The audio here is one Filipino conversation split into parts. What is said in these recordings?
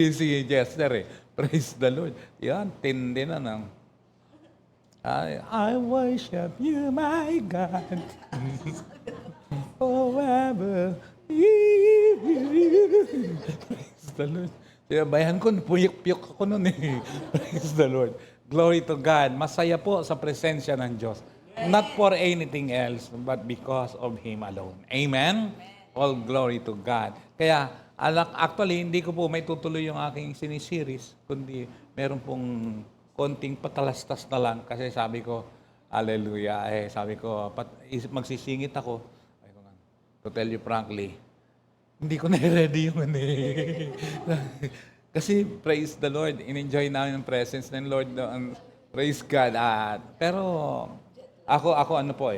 Si Jester eh. Praise the Lord. Yan, tindi na ng I worship you, my God. Forever. Praise the Lord. Bayan ko, puyok-puyok ako nun eh. Praise the Lord. Glory to God. Masaya po sa presensya ng Diyos. Not for anything else, but because of Him alone. Amen? All glory to God. Kaya, actually, hindi ko po may tutuloy yung aking siniseries, kundi meron pong konting patalastas na lang. Kasi sabi ko, hallelujah, sabi ko, magsisingit ako. To tell you frankly, hindi ko na-ready yung Kasi praise the Lord, in-enjoy namin ang presence ng Lord doon. Praise God. Pero ako ano po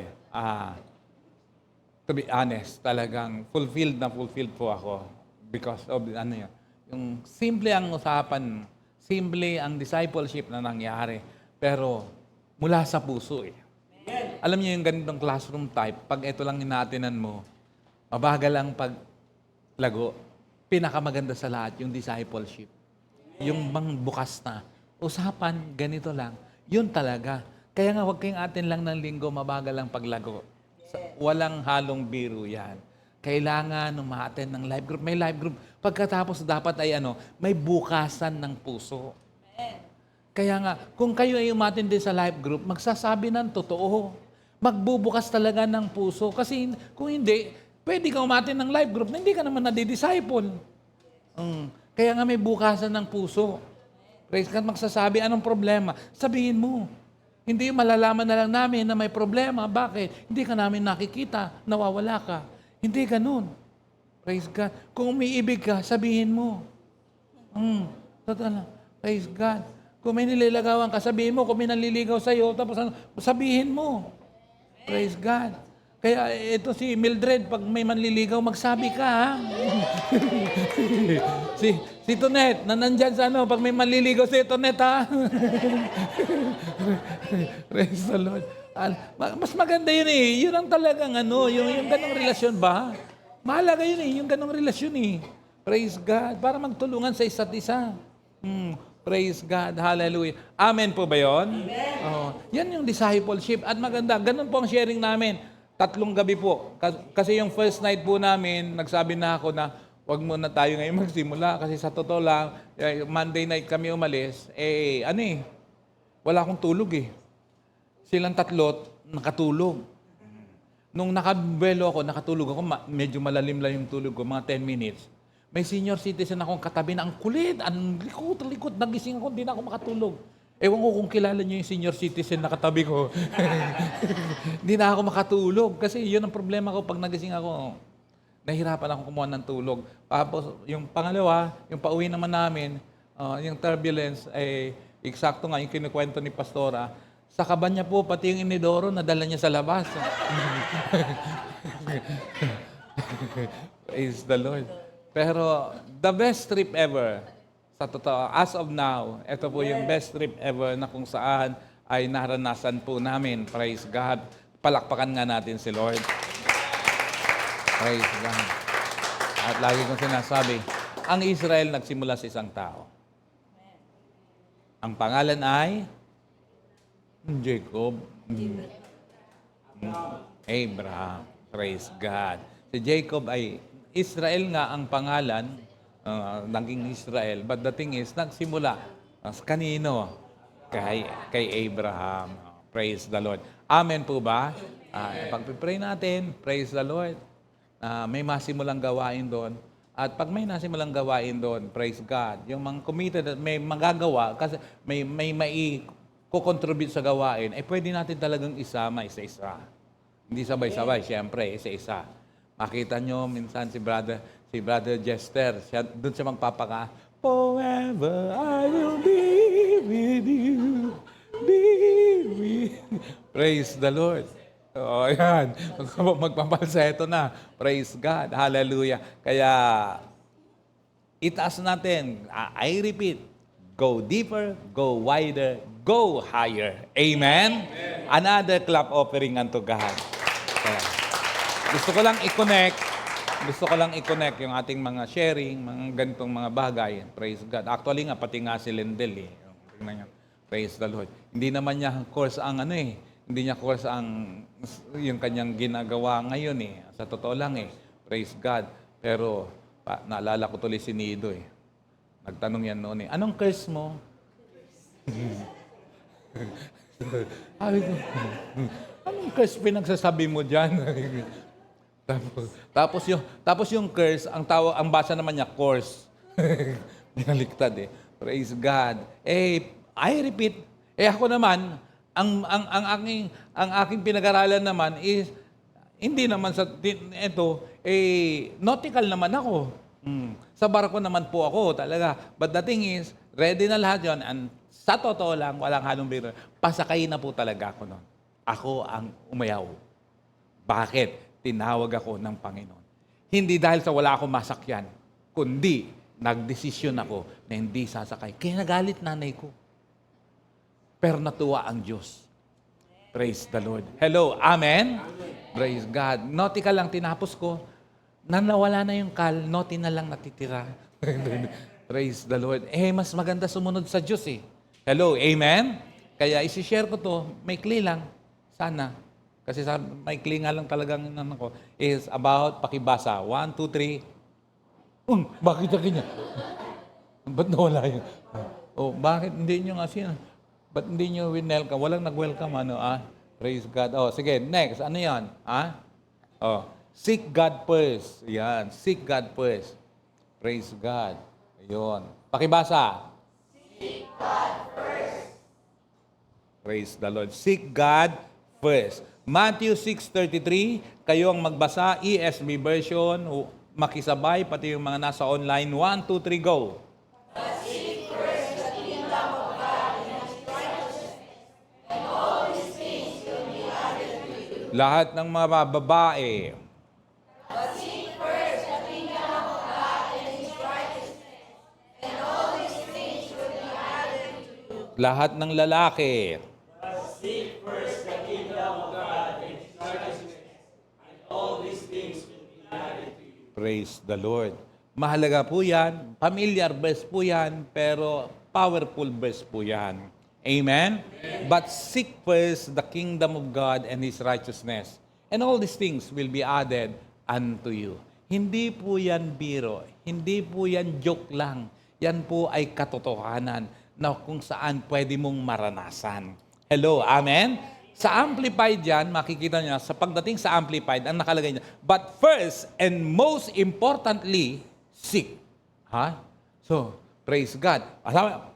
to be honest, talagang fulfilled po ako because of yung simple ang usapan, simple ang discipleship na nangyari, pero mula sa puso eh. Alam niyo yung ganitong classroom type, pag ito lang inaatinan mo, mabagal ang paglago. Pinakamaganda sa lahat, yung discipleship. Yung bang bukas na. Usapan, ganito lang. Yun talaga. Kaya nga, huwag kayong atin lang ng linggo, mabagal ang paglago. Walang halong biro yan. Kailangan umaten ng live group. May live group. Pagkatapos dapat ay may bukasan ng puso. Kaya nga, kung kayo ay umaten din sa live group, magsasabi ng totoo. Magbubukas talaga ng puso. Kasi kung hindi, pwede ka umatin ng live group na hindi ka naman nadidisciple. Kaya nga may bukasan ng puso. Praise God, magsasabi, anong problema? Sabihin mo. Hindi malalaman na lang namin na may problema. Bakit? Hindi ka namin nakikita, nawawala ka. Hindi ganun. Praise God. Kung umiibig ka, sabihin mo. Totoo lang. Praise God. Kung may nililagawan ka, sabihin mo. Kung may nanliligaw sa'yo, tapos sabihin mo. Praise God. Kaya ito si Mildred, pag may manliligaw, magsabi ka, ha? si Tonet, na nandyan sa pag may manliligaw si Tonet, ha? Praise the Lord. Mas maganda yun eh. Yun ang talagang yung ganong relasyon ba? Mahalaga yun eh, yung ganong relasyon eh. Praise God. Para magtulungan sa isa't isa. Praise God. Hallelujah. Amen po ba yun? Amen. Yan yung discipleship. At maganda, ganun po ang sharing namin. 3 gabi po. Kasi yung first night po namin, nagsabi na ako na wag muna tayo ngayon magsimula. Kasi sa totoo lang, Monday night kami umalis, wala akong tulog eh. Silang 3, nakatulog. Nung nakabelo ako, nakatulog ako, medyo malalim lang yung tulog ko, mga 10 minutes. May senior citizen akong katabi na ang kulit, ang likot, nagising ako, hindi na ako makatulog. Ewan ko kung kilala niyo yung senior citizen na katabi ko. Hindi na ako makatulog. Kasi yun ang problema ko pag nagising ako. Nahirapan akong kumuha ng tulog. Tapos yung pangalawa, yung pauwi naman namin, yung turbulence, eksakto nga yung kinukwento ni Pastora, sa kaba niya po, pati yung inidoro, nadala niya sa labas. Praise the Lord. Pero the best trip ever, sa totoo, as of now, ito po yung best trip ever na kung saan ay naranasan po namin. Praise God. Palakpakan nga natin si Lord. Praise God. At lagi kong sinasabi, ang Israel nagsimula sa isang tao. Ang pangalan ay Jacob. Abraham. Praise God. Si Jacob ay Israel nga ang pangalan, naging Israel. But the thing is, nagsimula kanino? Kay Abraham. Praise the Lord. Amen po ba? Pag-pray natin, praise the Lord. May masimulang gawain doon. At pag may nasimulang gawain doon, praise God. Yung mga committed at may magagawa, kasi may kukontribute sa gawain, pwede natin talagang isama isa-isa. Hindi sabay-sabay, siyempre, isa-isa. Makita nyo, minsan si Brother Jester, doon siya magpapaka, forever I will be with you, be with you. Praise the Lord. O, yan. Magpapalseto na. Praise God. Hallelujah. Kaya, itaas natin. I repeat, go deeper, go wider, go higher. Amen? Another clap offering unto God. Kaya, gusto ko lang i-connect gusto ko lang i-connect yung ating mga sharing, mga ganitong mga bagay. Praise God. Actually nga, pati nga si Lendel eh. Tingnan niyo. Praise the Lord. Hindi naman niya course ang ano eh. Hindi niya course ang yung kanyang ginagawa ngayon eh. Sa totoo lang eh. Praise God. Pero naalala ko tuloy si Nido eh. Nagtanong yan noon eh. Anong curse mo? Sabi ko, anong curse pinagsasabi mo dyan? tapos yung curse, ang basa naman niya, course. Binaliktad eh. Praise God. I repeat, ako naman, ang aking pinag-aralan naman is, hindi naman nautical naman ako. Sa barko naman po ako talaga. But the thing is, ready na lahat yun. And sa totoo lang, walang halong biro. Pasakay na po talaga ako noon. Ako ang umayaw. Bakit? Tinawag ako ng Panginoon. Hindi dahil sa wala akong masakyan, kundi nagdesisyon ako na hindi sasakay. Kaya nagalit nanay ko. Pero natuwa ang Diyos. Praise the Lord. Hello, amen? Praise God. Nautical lang tinapos ko. Nawala na yung naughty na lang natitira. Praise the Lord. Mas maganda sumunod sa Diyos eh. Hello, amen? Kaya isi-share ko to, maikli lang. Sana. Kasi maikli nga lang talagang ko is about pakibasa. 1, 2, 3. Bakit na ganyan? Ba't nawala yun? Bakit hindi nyo nga siya? Ba't hindi nyo winelcome? Walang nag-welcome, Praise God. Sige, next. Ano yan? Seek God first. Yan. Seek God first. Praise God. Ayun. Pakibasa. Seek God first. Praise the Lord. Seek God first. Matthew 6:33, kayo ang magbasa, ESV version, makisabay, pati yung mga nasa online. 1, 2, 3, go. But seek first the kingdom of God and His righteousness, and all these things will be added to you. Lahat ng mga babae. But seek first the kingdom of God and His righteousness, and all these things will be added to you. Lahat ng lalaki. But seek first the kingdom of God and His righteousness, and all these things will be added to you. Praise the Lord. Mahalaga po yan. Familiar verse po yan, pero powerful verse po yan. Amen? But seek first the kingdom of God and His righteousness, and all these things will be added unto you. Hindi po yan biro. Hindi po yan joke lang. Yan po ay katotohanan na kung saan pwede mong maranasan. Hello, amen? Sa Amplified yan, makikita niya, sa pagdating sa Amplified, ang nakalagay niya, but first and most importantly, seek. So, praise God.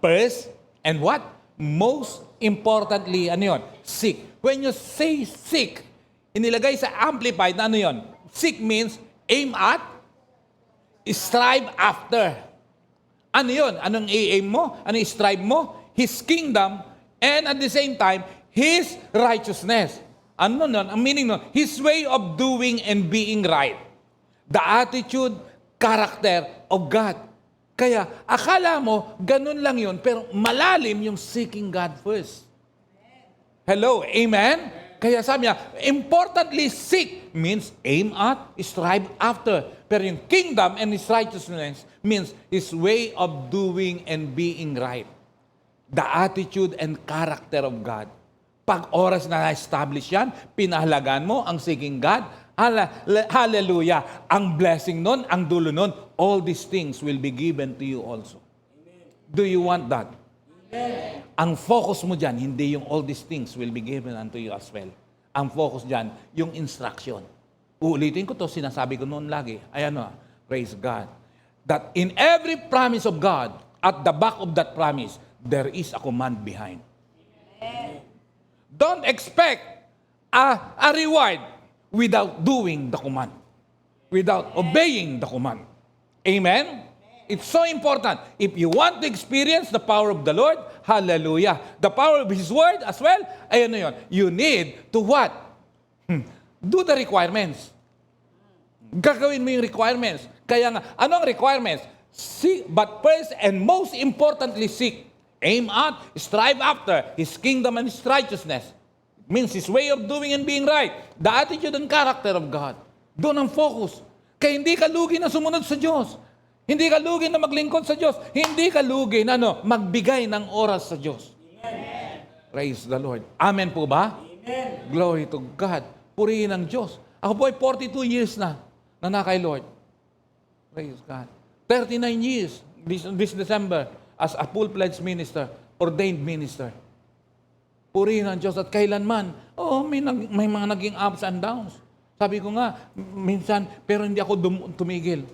First and what? Most importantly, ano yun? Seek. When you say seek, inilagay sa Amplified na ano yun? Seek means aim at, strive after. Ano yun? Anong i-aim mo? Anong strive mo? His kingdom, and at the same time, His righteousness. Ano nun? Ang meaning nun? His way of doing and being right. The attitude, character of God. Kaya, akala mo, ganun lang yun, pero malalim yung seeking God first. Hello, amen? Kaya sabi niya, importantly, seek means aim at, strive after. Pero yung kingdom and His righteousness means His way of doing and being right. The attitude and character of God. Pag oras na na-establish yan, pinahalagaan mo ang seeking God, hallelujah, ang blessing nun, ang dulo nun, all these things will be given to you also. Amen. Do you want that? Amen. Ang focus mo dyan, hindi yung all these things will be given unto you as well. Ang focus dyan, yung instruction. Uulitin ko to, sinasabi ko noon lagi. Praise God. That in every promise of God, at the back of that promise, there is a command behind. Amen. Don't expect a reward without doing the command. Without obeying the command. Amen? It's so important. If you want to experience the power of the Lord, hallelujah, the power of His Word as well, ayun na yun. You need to what? Do the requirements. Gagawin mo yung requirements. Kaya nga, anong requirements? Seek, but first and most importantly, seek. Aim at, strive after His kingdom and His righteousness. It means His way of doing and being right. The attitude and character of God. Doon ang focus. Kaya hindi ka lugi na sumunod sa Diyos. Hindi ka lugi na maglingkod sa Diyos. Hindi ka lugi na magbigay ng oras sa Diyos. Amen. Praise the Lord. Amen po ba? Amen. Glory to God. Purihin ang Diyos. Ako po ay 42 years na kay Lord. Praise God. 39 years this December as a full-fledged minister, ordained minister. Purihin ang Diyos at kailanman, may mga naging ups and downs. Sabi ko nga, minsan, pero hindi ako tumigil.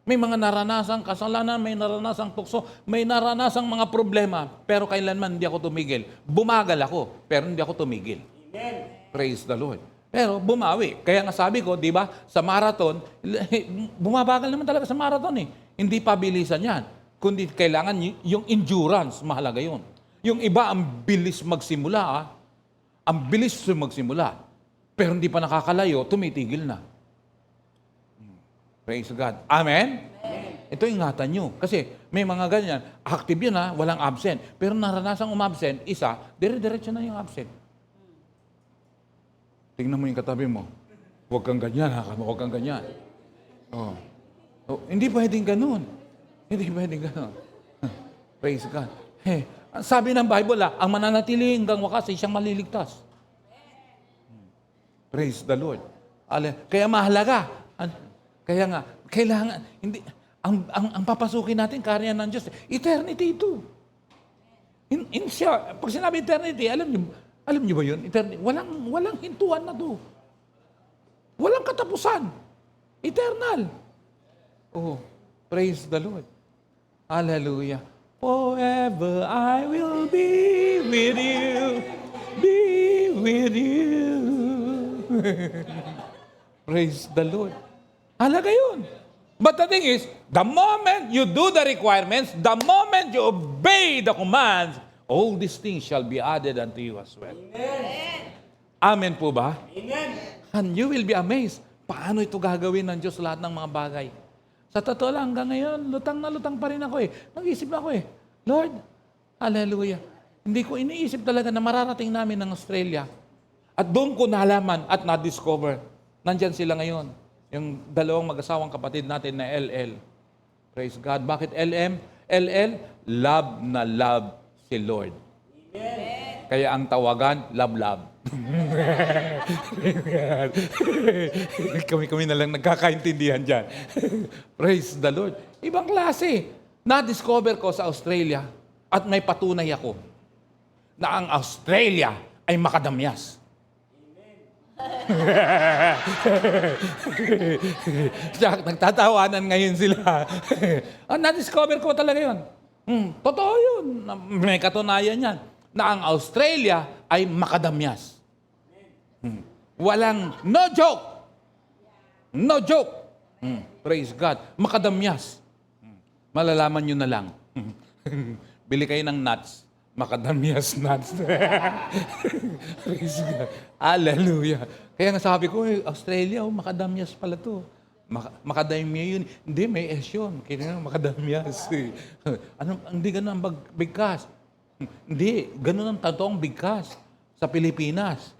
May mga naranasang kasalanan, may naranasang tukso, may naranasang mga problema, pero kailanman hindi ako tumigil. Bumagal ako, pero hindi ako tumigil. Amen. Praise the Lord. Pero bumawi. Kaya nga sabi ko, di ba, sa marathon, bumabagal naman talaga sa marathon eh. Hindi pabilisan yan. Kundi kailangan yung endurance, mahalaga yun. Yung iba, ang bilis magsimula. Ang bilis magsimula. Pero hindi pa nakakalayo, tumitigil na. Praise God. Amen? Amen. Ito ingatan nyo. Kasi may mga ganyan, active yun walang absent. Pero naranasang umabsent, isa, dire-diretso na yung absent. Tingnan mo yung katabi mo. Huwag kang ganyan, huwag kang ganyan. Hindi pwedeng ganun. Hindi pwedeng ganun. Praise God. Hey, sabi ng Bible, ang mananatili hanggang wakas ay siyang maliligtas. Praise the Lord. Kaya mahalaga. Kaya nga, kailangan, hindi, ang papasukin natin, karya ng Diyos, eternity ito. Pag sinabi eternity, alam niyo ba yun? Eternity, walang hintuan na to. Walang katapusan. Eternal. Praise the Lord. Hallelujah. Forever I will be with you. Be with you. Praise the Lord. Halaga yun. But the thing is, the moment you do the requirements, the moment you obey the commands, all these things shall be added unto you as well. Amen. Amen po ba? Amen. And you will be amazed. Paano ito gagawin ng Diyos lahat ng mga bagay? Sa totoo lang, hanggang ngayon, lutang na lutang pa rin ako Nag-isip ako Lord, hallelujah. Hindi ko iniisip talaga na mararating namin ng Australia. At doon ko nalaman at na-discover. Nandyan sila ngayon. Yung dalawang mag-asawang kapatid natin na LL. Praise God. Bakit LM? LL, love na love si Lord. Amen. Kaya ang tawagan, love. kami na lang nagkakaintindihan dyan. Praise the Lord. Ibang klase. Na-discover ko sa Australia at may patunay ako na ang Australia ay makadamyas. Nagtatawanan ngayon sila. Na-discover ko talaga yun. Totoo yun. May katunayan yan. Na ang Australia ay makadamyas. Walang, no joke. No joke. Praise God. Makadamyas. Malalaman nyo na lang. Bili kayo ng nuts. Macadamias nuts. Praise God. Hallelujah. Kaya nga sabi ko, Australia, macadamias pala to. Macadamia yun. Hindi, may S yun. Kaya nga macadamias. Hindi ganun ang bigkas. Hindi, ganun ang totoong bigkas sa Pilipinas.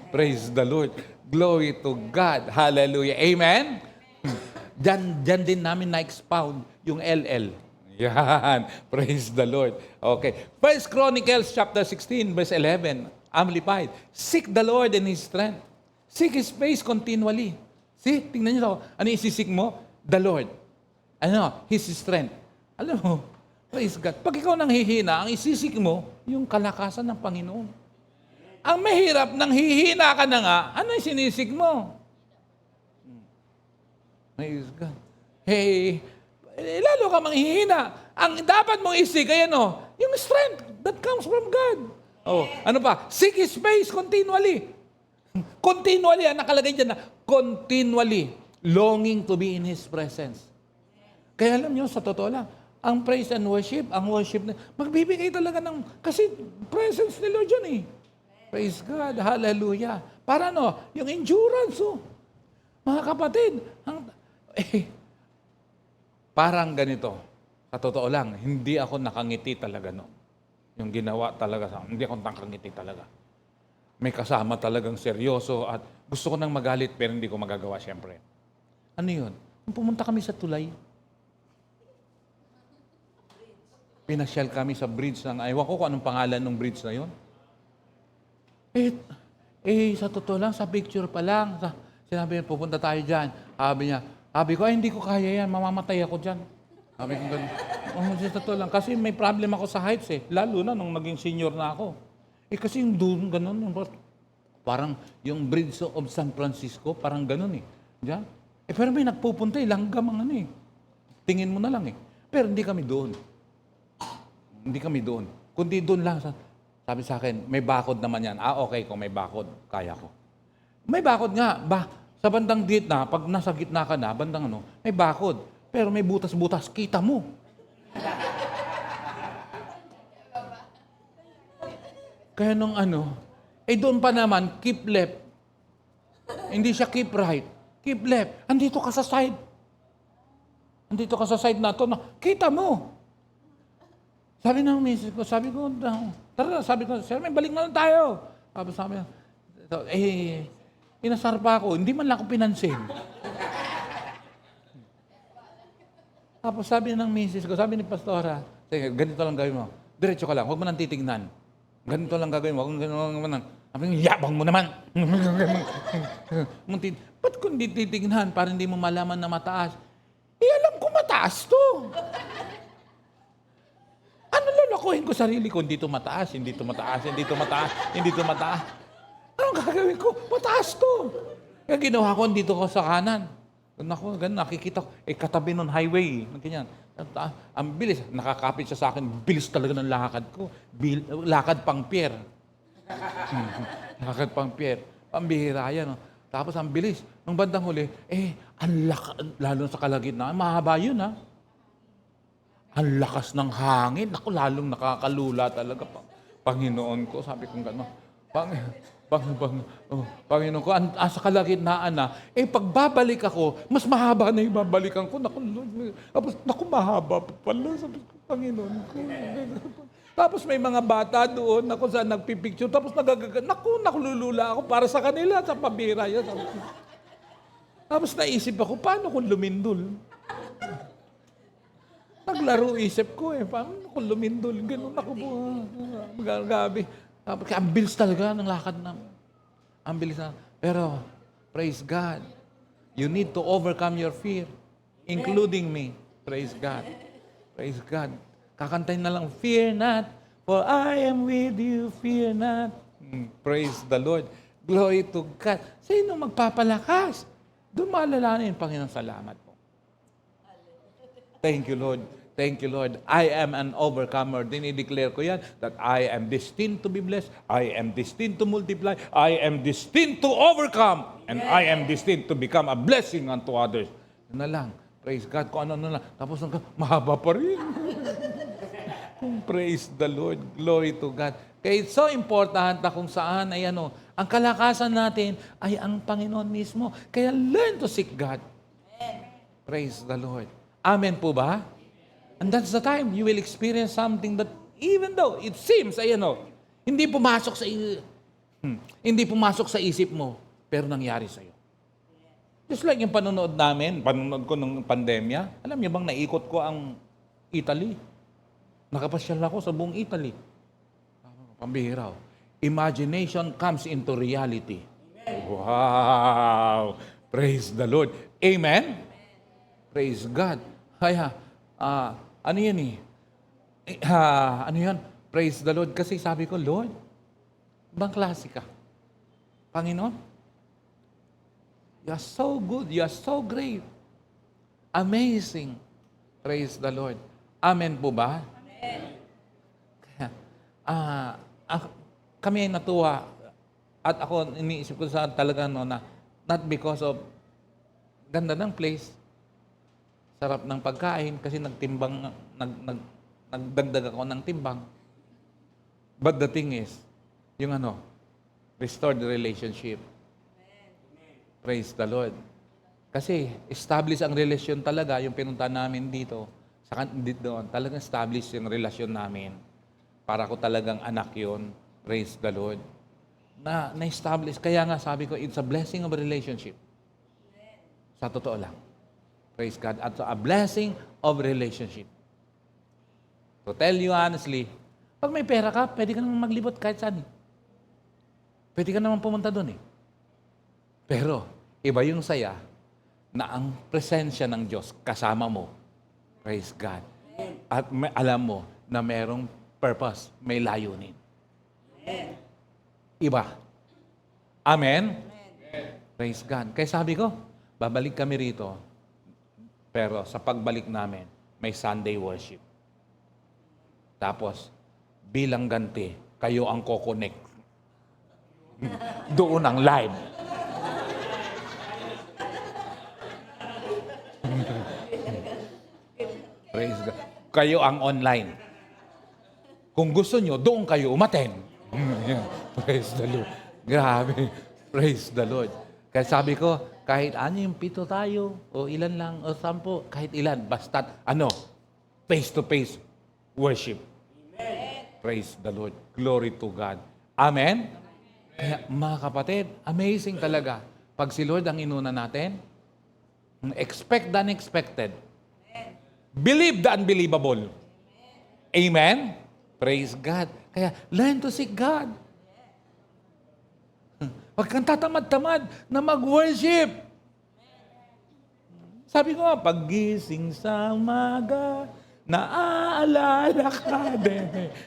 Praise the Lord. Glory to God. Hallelujah. Amen? Diyan din namin na-expound yung LL. Yan. Praise the Lord. Okay. 1 Chronicles chapter 16, verse 11. Amplified. Seek the Lord in His strength. Seek His face continually. See? Tingnan niyo. Ano isisik mo? The Lord. His strength. Alam mo, praise God. Pag ikaw nang hihina, ang isisik mo, yung kalakasan ng Panginoon. Ang mahirap, nang hihina ka na nga, ano yung sinisik mo? Praise God. Hey, lalo ka manghihina. Ang dapat mong isik ay yung strength that comes from God. Ano pa? Seek His face continually. Continually, nakalagay dyan na, continually longing to be in His presence. Kaya alam nyo, sa totoo lang, ang praise and worship, magbibigay talaga ng, kasi presence ni Lord yun Praise God, hallelujah. Para yung endurance, mga kapatid, parang ganito, sa totoo lang, hindi ako nakangiti talaga Yung ginawa talaga hindi ako nakangiti talaga. May kasama talagang seryoso at gusto ko nang magalit pero hindi ko magagawa siyempre. Ano yun? Nung pumunta kami sa tulay, pinasyal kami sa bridge ng, ewan ko kung anong pangalan ng bridge na yun. Sa totoo lang, sa picture pa lang, sinabi niya, pupunta tayo dyan. Sabi ko, ay hindi ko kaya yan, mamamatay ako dyan. Sabi ko gano'n. Sa totoo lang, kasi may problem ako sa heights lalo na nung naging senior na ako. Kasi yung doon, gano'n, parang yung Bridge of San Francisco, parang gano'n Diyan. Pero may nagpupunta langgam ang tingin mo na lang Pero hindi kami doon. Hindi kami doon. Kundi doon lang. Sabi sa akin, may bakod naman yan. Okay, kung may bakod, kaya ko. May bakod nga. Sa bandang gitna, pag nasa gitna ka na, bandang may bakod. Pero may butas-butas, kita mo. Kaya nung doon pa naman, keep left. Hindi siya keep right. Keep left. Andito ka sa side. Andito ka sa side na to. Kita mo. Sabi ng misis ko, tara, sir, may balik na lang tayo. Sabi niya, inasar pa ako, hindi man lang ako pinansin. Tapos sabi ng misis ko, sabi ni Pastora, ganito lang gawin mo. Diretso ka lang, huwag mo nang titignan. Ganito lang gagawin mo, huwag mo nang. Sabi niya, yabang mo naman. Ba't kung di titignan, para hindi mo malaman na mataas? Alam ko mataas to. Ano lalakuhin ko sarili ko? Hindi to mataas, hindi to mataas, hindi to mataas, hindi to mataas. Anong gagawin ko? Mataas to. Kaya ginawa ko, dito ko sa kanan. Naku, ganun, nakikita ko. Katabi nun highway. Ganyan. Ang bilis. Nakakapit siya sa akin. Bilis talaga ng lakad ko. Lakad pang pier. Lakad pang pier. Pambihira yan. Tapos ang bilis. Nung bandang huli, lalo sa kalagitnaan, mahaba yun Ang lakas ng hangin. Ako, lalong nakakalula talaga. Panginoon ko, sabi kong gano'n. Panginoon ko, sa kalagitnaan pagbabalik ako, mas mahaba na yung babalikan ko. Naku, mahaba pa pala. Sabi ko, Panginoon ko. Tapos may mga bata doon, saan nagpipicture. Tapos nakululula ako para sa kanila, sa pabira yan. Tapos naisip ako, paano kung lumindol? Naglaro isip ko paano kung lumindol? Ganun ako po. Magabi. Ang bilis talaga ng lakad namin. Ang bilis na. Pero, praise God. You need to overcome your fear. Including me. Praise God. Praise God. Kakantayin na lang, fear not, for I am with you, fear not. Praise the Lord. Glory to God. Sino magpapalakas? Doon maalalahanin, Panginoon, salamat po. Thank you, Lord. Thank you, Lord. I am an overcomer. Dinideclare ko yan that I am destined to be blessed. I am destined to multiply. I am destined to overcome. And I am destined to become a blessing unto others. Yun na lang. Praise God. Kung ano na lang. Tapos mahaba pa rin. Praise the Lord. Glory to God. Kaya it's so important na kung saan ay ang kalakasan natin ay ang Panginoon mismo. Kaya learn to seek God. Praise the Lord. Amen po ba? And that's the time you will experience something that even though it seems, hindi pumasok sa isip mo, pero nangyari sa iyo. Just like yung panonood ko ng pandemya, alam niyo bang naikot ko ang Italy? Nakapasyal ako sa buong Italy. Pambihira. Imagination comes into reality. Wow! Praise the Lord. Amen? Praise God. Kaya, ano yan ano yan? Praise the Lord. Kasi sabi ko, Lord, ibang klase ka. Panginoon, you are so good. You are so great. Amazing. Praise the Lord. Amen po ba? Amen. Kaya, kami ay natuwa at ako iniisip ko sa talaga na not because of ganda ng place, sarap ng pagkain kasi nagdagdag ako ng timbang. But the thing is, yung restored relationship. Praise the Lord. Kasi establish ang relasyon talaga, yung pinunta namin dito, doon, talagang establish yung relasyon namin. Para ko talagang anak yun. Praise the Lord. Na-establish. Kaya nga sabi ko, it's a blessing of a relationship. Sa totoo lang. Praise God. At a blessing of relationship. To tell you honestly, pag may pera ka, pwede ka naman maglibot kahit saan. Pwede ka naman pumunta doon. Pero, iba yung saya na ang presensya ng Diyos kasama mo. Praise God. At alam mo na merong purpose, may layunin. Iba. Amen? Praise God. Kaya sabi ko, babalik kami rito. Pero sa pagbalik namin, may Sunday worship. Tapos, bilang ganti, kayo ang ko-connect. Doon ang live. Praise God. Kayo ang online. Kung gusto nyo, doon kayo umaten. Praise the Lord. Grabe. Praise the Lord. Kaya sabi ko, kahit ano yung 7 tayo, o ilan lang, o 10, kahit ilan, basta't face-to-face worship. Amen. Praise the Lord. Glory to God. Amen? Kaya mga kapatid, amazing talaga. Pag si Lord ang inuna natin, expect the unexpected. Believe the unbelievable. Amen? Praise God. Kaya learn to seek God. Huwag kang tatamad-tamad na mag-worship. Sabi ko nga, paggising sa umaga, naaalala ka.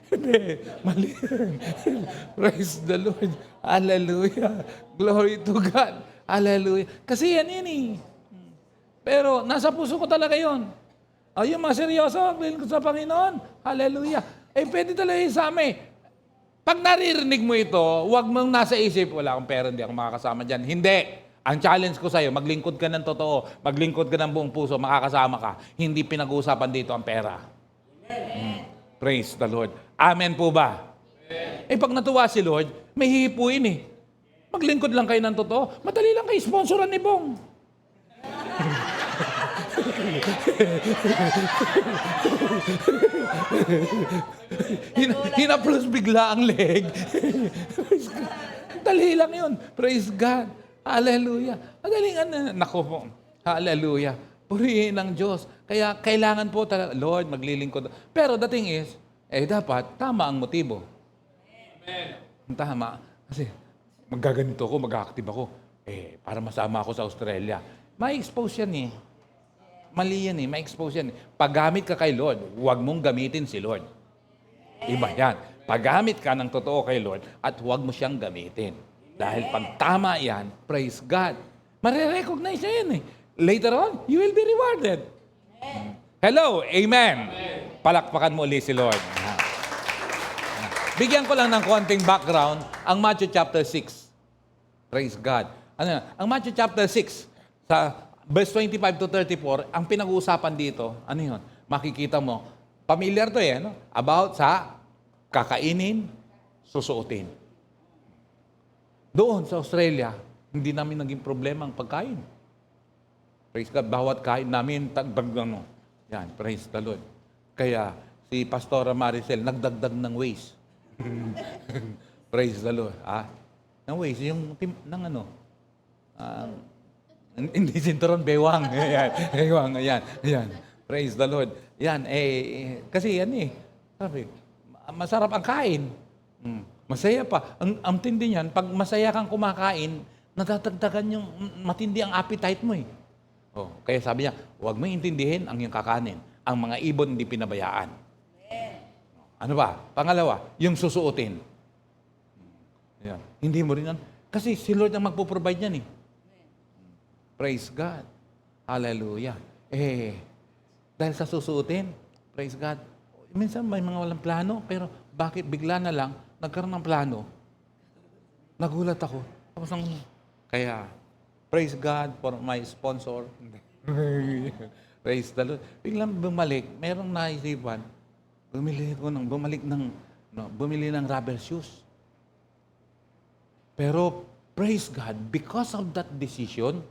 Hindi. Mali. Praise the Lord. Hallelujah. Glory to God. Hallelujah. Kasi yan eh. Pero nasa puso ko talaga yun. Yung mga seryoso, bilhin ko sa Panginoon. Hallelujah. Pwede talaga yung sa amin. Pag naririnig mo ito, huwag mong nasa isip, wala akong pera, hindi ako makakasama dyan. Hindi. Ang challenge ko sa'yo, maglingkod ka ng totoo, maglingkod ka ng buong puso, makakasama ka. Hindi pinag-uusapan dito ang pera. Praise the Lord. Amen po ba? Pag natuwa si Lord, may hihipuin Maglingkod lang kayo ng totoo, madali lang kayo sponsoran ni Bong. Hinaplos bigla ang leg. Dali lang yun. Praise God. Hallelujah. Magalingan na. Naku po. Hallelujah. Purihin ng Diyos. Kaya kailangan po talaga, Lord, maglilingkod. Pero the thing is, dapat tama ang motibo. Amen. Tama. Kasi maggaganito ako, mag-active ako. Para masama ako sa Australia. May expose yan Mali yan may expose yan Paggamit ka kay Lord, huwag mong gamitin si Lord. Iba yan. Paggamit ka ng totoo kay Lord at huwag mo siyang gamitin. Dahil pag tama yan, praise God. Marirecognize niya yan Later on, you will be rewarded. Hello, amen. Palakpakan mo ulit si Lord. Bigyan ko lang ng konting background ang Matthew chapter 6. Praise God. Ang Matthew chapter 6, sa verse 25 to 34, ang pinag-uusapan dito, yun? Makikita mo, familiar to about sa kakainin, susuotin. Doon sa Australia, hindi namin naging problema ang pagkain. Praise God, bawat kain namin, yan, praise the Lord. Kaya, si Pastora Maricel, nagdagdag ng ways. Praise the Lord. Ng ways, yung hindi sinturon, bewang. Bewang, ayan. Praise the Lord. Yan, kasi sabi, masarap ang kain. Masaya pa. Ang tindi niyan, pag masaya kang kumakain, natatagdagan yung matindi ang appetite mo kaya sabi niya, huwag mo intindihin ang iyong kakanin. Ang mga ibon hindi pinabayaan. Ano ba? Pangalawa, yung susuotin. Yan. Hindi mo rin kasi si Lord ang magpo-provide niyan Praise God. Hallelujah. Dahil sa susuotin, praise God. Minsan may mga walang plano, pero bakit bigla na lang nagkaroon ng plano? Nagulat ako. Tapos kaya, praise God for my sponsor. Praise the Lord. Biglang bumalik, merong naisipan, bumili ng rubber shoes. Pero, praise God, because of that decision,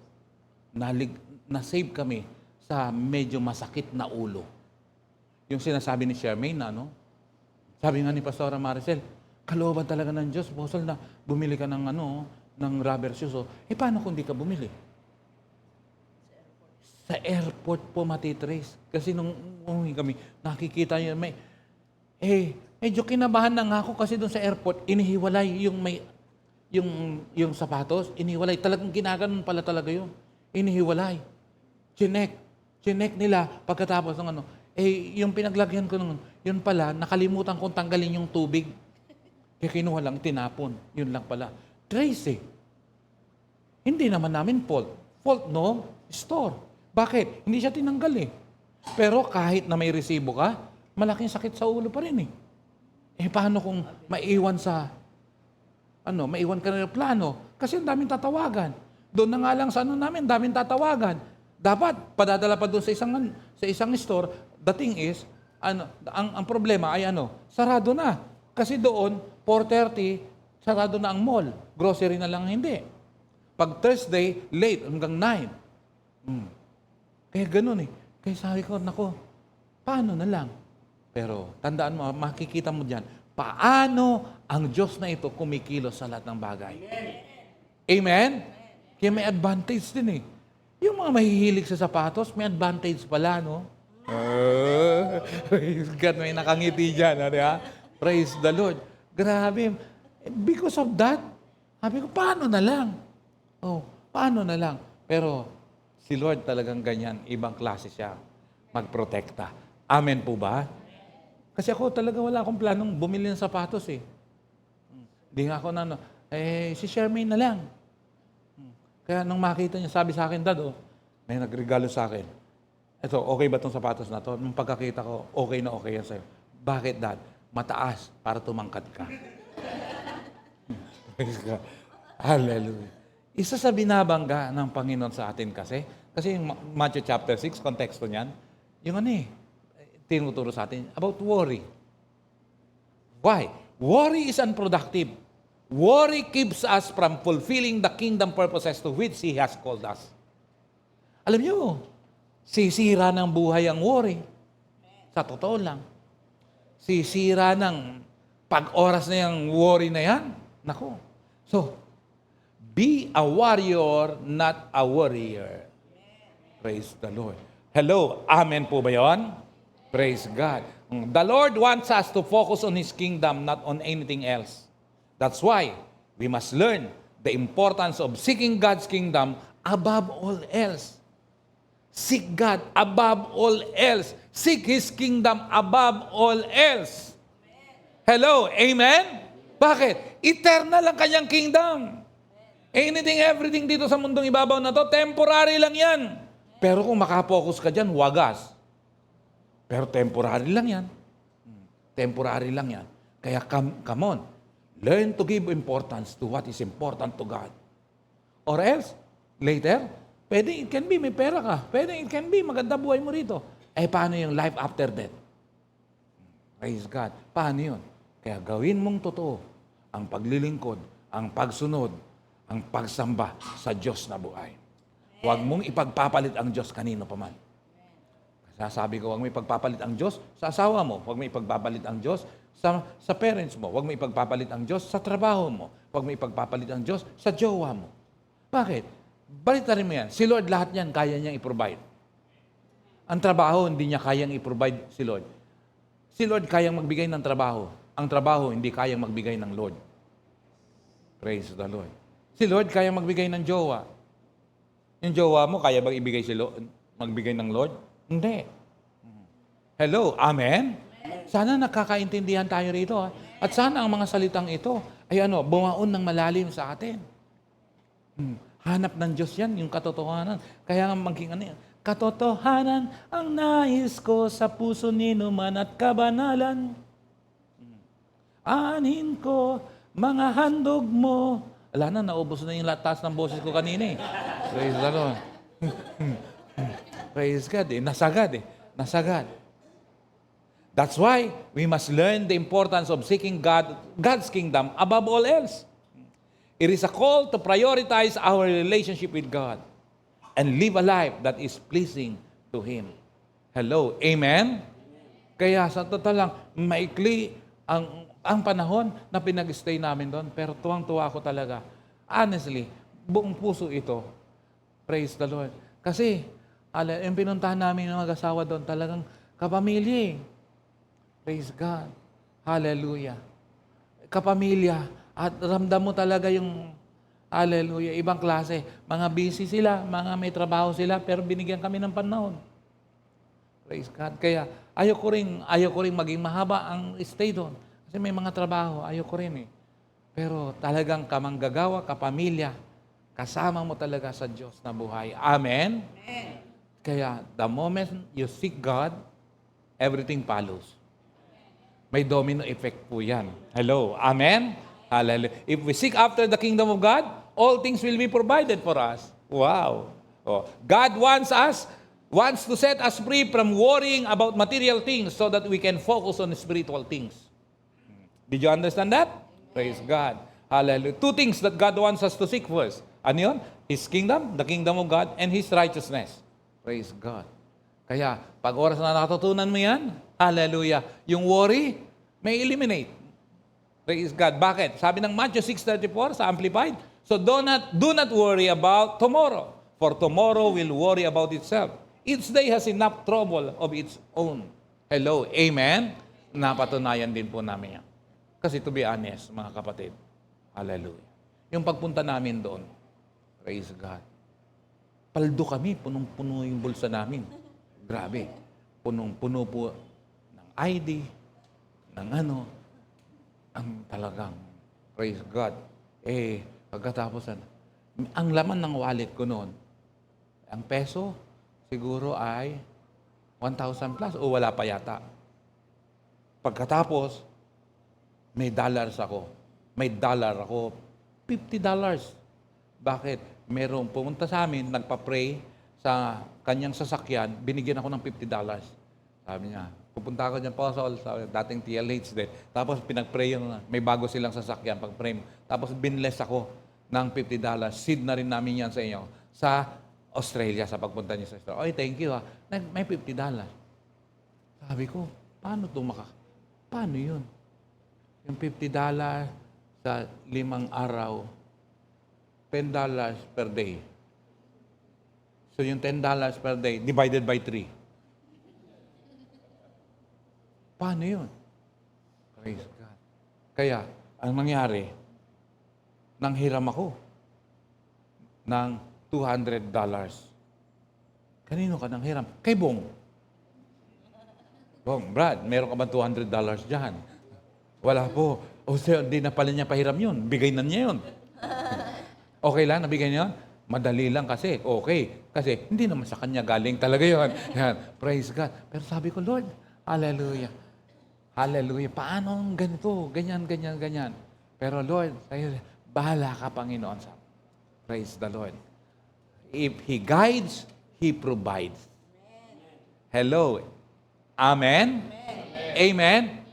na-save kami sa medyo masakit na ulo. Yung sinasabi ni Charmaine sabi nga ni Pastora Maricel, kalooban talaga ng Diyos, Apostle, na bumili ka ng rubber shoes. Paano kung di ka bumili? Sa airport po matitrace. Kasi nung umuwi kami, nakikita niyo, medyo kinabahan na nga ako kasi doon sa airport, inihiwalay yung sapatos, inihiwalay. Talagang ginaganon pala talaga yun. Inihiwalay. Chinek nila pagkatapos ng ano. Yung pinaglagyan ko nun, yun pala, nakalimutan kong tanggalin yung tubig. Kaya kinuha lang, tinapon. Yun lang pala. Trace Hindi naman namin fault. Fault no, store. Bakit? Hindi siya tinanggal Pero kahit na may resibo ka, malaking sakit sa ulo pa rin paano kung maiwan maiwan ka na ng plano? Kasi ang daming tatawagan. Doon na nga lang sa namin, daming tatawagan. Dapat, padadala pa doon sa isang store. The thing is, ang problema ay sarado na. Kasi doon, 4:30, sarado na ang mall. Grocery na lang hindi. Pag Thursday, late hanggang 9. Kaya ganun Kaya sabi ko, nako, paano na lang? Pero tandaan mo, makikita mo dyan, paano ang Diyos na ito kumikilos sa lahat ng bagay. Amen? Kaya may advantage din Yung mga mahihilig sa sapatos, may advantage pala, no? Praise God, may nakangiti dyan, di ba? Praise the Lord. Grabe. Because of that, sabi ko, paano na lang? Paano na lang? Pero si Lord talagang ganyan, ibang klase siya magprotekta. Amen po ba? Kasi ako talaga wala akong planong bumili ng sapatos Hindi nga ako si Charmaine na lang. Kaya nung makita niya, sabi sa akin, Dad, may nagregalo sa akin. Ito, okay ba itong sapatos na to? Nung pagkakita ko, okay na okay yan sa'yo. Bakit, Dad? Mataas para tumangkad ka. Hallelujah. Isa sa binabangga ng Panginoon sa atin kasi yung Matthew chapter 6, konteksto niyan, yung tinuturo sa atin about worry. Why? Worry is unproductive. Worry keeps us from fulfilling the kingdom purposes to which He has called us. Alam niyo, sisira ng buhay ang worry. Sa totoo lang. Sisira ng pag-oras na yung worry na yan. Nako. So, be a warrior, not a worrier. Praise the Lord. Hello, amen po ba yun? Praise God. The Lord wants us to focus on His kingdom, not on anything else. That's why we must learn the importance of seeking God's kingdom above all else. Seek God above all else. Seek His kingdom above all else. Hello, amen? Bakit? Eternal ang kanyang kingdom. Anything, everything dito sa mundong ibabaw na to, temporary lang yan. Pero kung makapokus ka dyan, wagas. Pero temporary lang yan. Temporary lang yan. Kaya come on. Learn to give importance to what is important to God. Or else, later, pwede it can be may pera ka. Pwede it can be maganda buhay mo rito. Paano yung life after death? Praise God. Paano yun? Kaya gawin mong totoo ang paglilingkod, ang pagsunod, ang pagsamba sa Diyos na buhay. Huwag mong ipagpapalit ang Diyos kanino pa man. Sasabi ko, huwag mo ipagpapalit ang Diyos sa asawa mo. Huwag mo ipagpapalit ang Diyos sa parents mo. Huwag mo ipagpapalit ang Diyos sa trabaho mo. Huwag mo ipagpapalit ang Diyos sa jowa mo. Bakit? Balitarin mo yan. Si Lord lahat yan kaya niyang i-provide. Ang trabaho, hindi niya kayang i-provide si Lord. Si Lord kayang magbigay ng trabaho. Ang trabaho, hindi kayang magbigay ng Lord. Praise the Lord. Si Lord kayang magbigay ng jowa. Yung jowa mo, kaya bang ibigay magbigay ng Lord? Hindi. Hello, amen? Sana nakakaintindihan tayo rito. At sana ang mga salitang ito ay bumaon ng malalim sa atin. Hanap ng Diyos yan, yung katotohanan. Kaya nga maging katotohanan ang nais ko sa puso ni numan at kabanalan. Aanhin ko mga handog mo. Wala na, naubos na yung latas ng boses ko kanina Praise the Lord. Praise God Nasagad. That's why we must learn the importance of seeking God's kingdom above all else. It is a call to prioritize our relationship with God and live a life that is pleasing to Him. Hello, amen? Kaya sa totoo lang, maikli ang panahon na pinag-stay namin doon, pero tuwang-tuwa ako talaga. Honestly, buong puso ito. Praise the Lord. Kasi Yung pinuntahan namin ng mag-asawa doon, talagang kapamilya eh. Praise God. Hallelujah. Kapamilya. At ramdam mo talaga yung, hallelujah, ibang klase. Mga busy sila, mga may trabaho sila, pero binigyan kami ng panahon. Praise God. Kaya ayoko rin maging mahaba ang stay doon. Kasi may mga trabaho, ayoko rin eh. Pero talagang kamanggagawa, kapamilya, kasama mo talaga sa Diyos na buhay. Amen? Amen. Kaya the moment you seek God, everything follows. May domino effect po yan. Hello? Amen? Hallelujah. If we seek after the kingdom of God, all things will be provided for us. Wow. Oh, God wants to set us free from worrying about material things so that we can focus on spiritual things. Did you understand that? Praise God. Hallelujah. Two things that God wants us to seek first. Ano yun? His kingdom, the kingdom of God, and His righteousness. Praise God. Kaya, pag oras na natutunan mo yan, hallelujah, yung worry, may eliminate. Praise God. Bakit? Sabi ng Matthew 6:34 sa Amplified, so do not worry about tomorrow, for tomorrow will worry about itself. Each day has enough trouble of its own. Hello, amen? Napatunayan din po namin yan. Kasi to be honest, mga kapatid, hallelujah. Yung pagpunta namin doon, praise God, paldo kami, punong-puno yung bulsa namin. Grabe. Punong-puno po ng ID, ng ang talagang, praise God. Pagkatapos, ang laman ng wallet ko noon, ang peso, siguro ay 1,000 plus o wala pa yata. Pagkatapos, may dollars ako. May dollar ako. $50. Bakit? Merong pumunta sa amin, nagpa-pray sa kanyang sasakyan, binigyan ako ng $50. Sabi niya, pupunta ako dyan, Pasol, sa dating TLH din. Tapos pinag-pray yung, may bago silang sasakyan, pag-pray mo. Tapos binless ako ng $50. Seed na rin namin yan sa inyo. Sa Australia, sa pagpunta niyo sa Australia. Oy, thank you ha. May $50. Sabi ko, paano paano yun? Yung $50 sa 5 araw, $10 per day. So yung $10 per day, divided by 3. Paano yun? Praise God. Kaya, ang nangyari, nanghiram ako ng $200. Kanino ka nanghiram? Kay Bong. Bong, Brad, meron ka ba $200 dyan? Wala po. O sir, di na pala niya pahiram yun. Bigay na niya yun. Okay lang, nabigay niya yun? Madali lang kasi. Okay. Kasi hindi naman sa kanya galing talaga yun. Yan. Praise God. Pero sabi ko, Lord, hallelujah. Hallelujah. Paano ganito? Ganyan, ganyan, ganyan. Pero Lord, sa'yo, bahala ka, Panginoon. Praise the Lord. If He guides, He provides. Hello. Amen? Amen?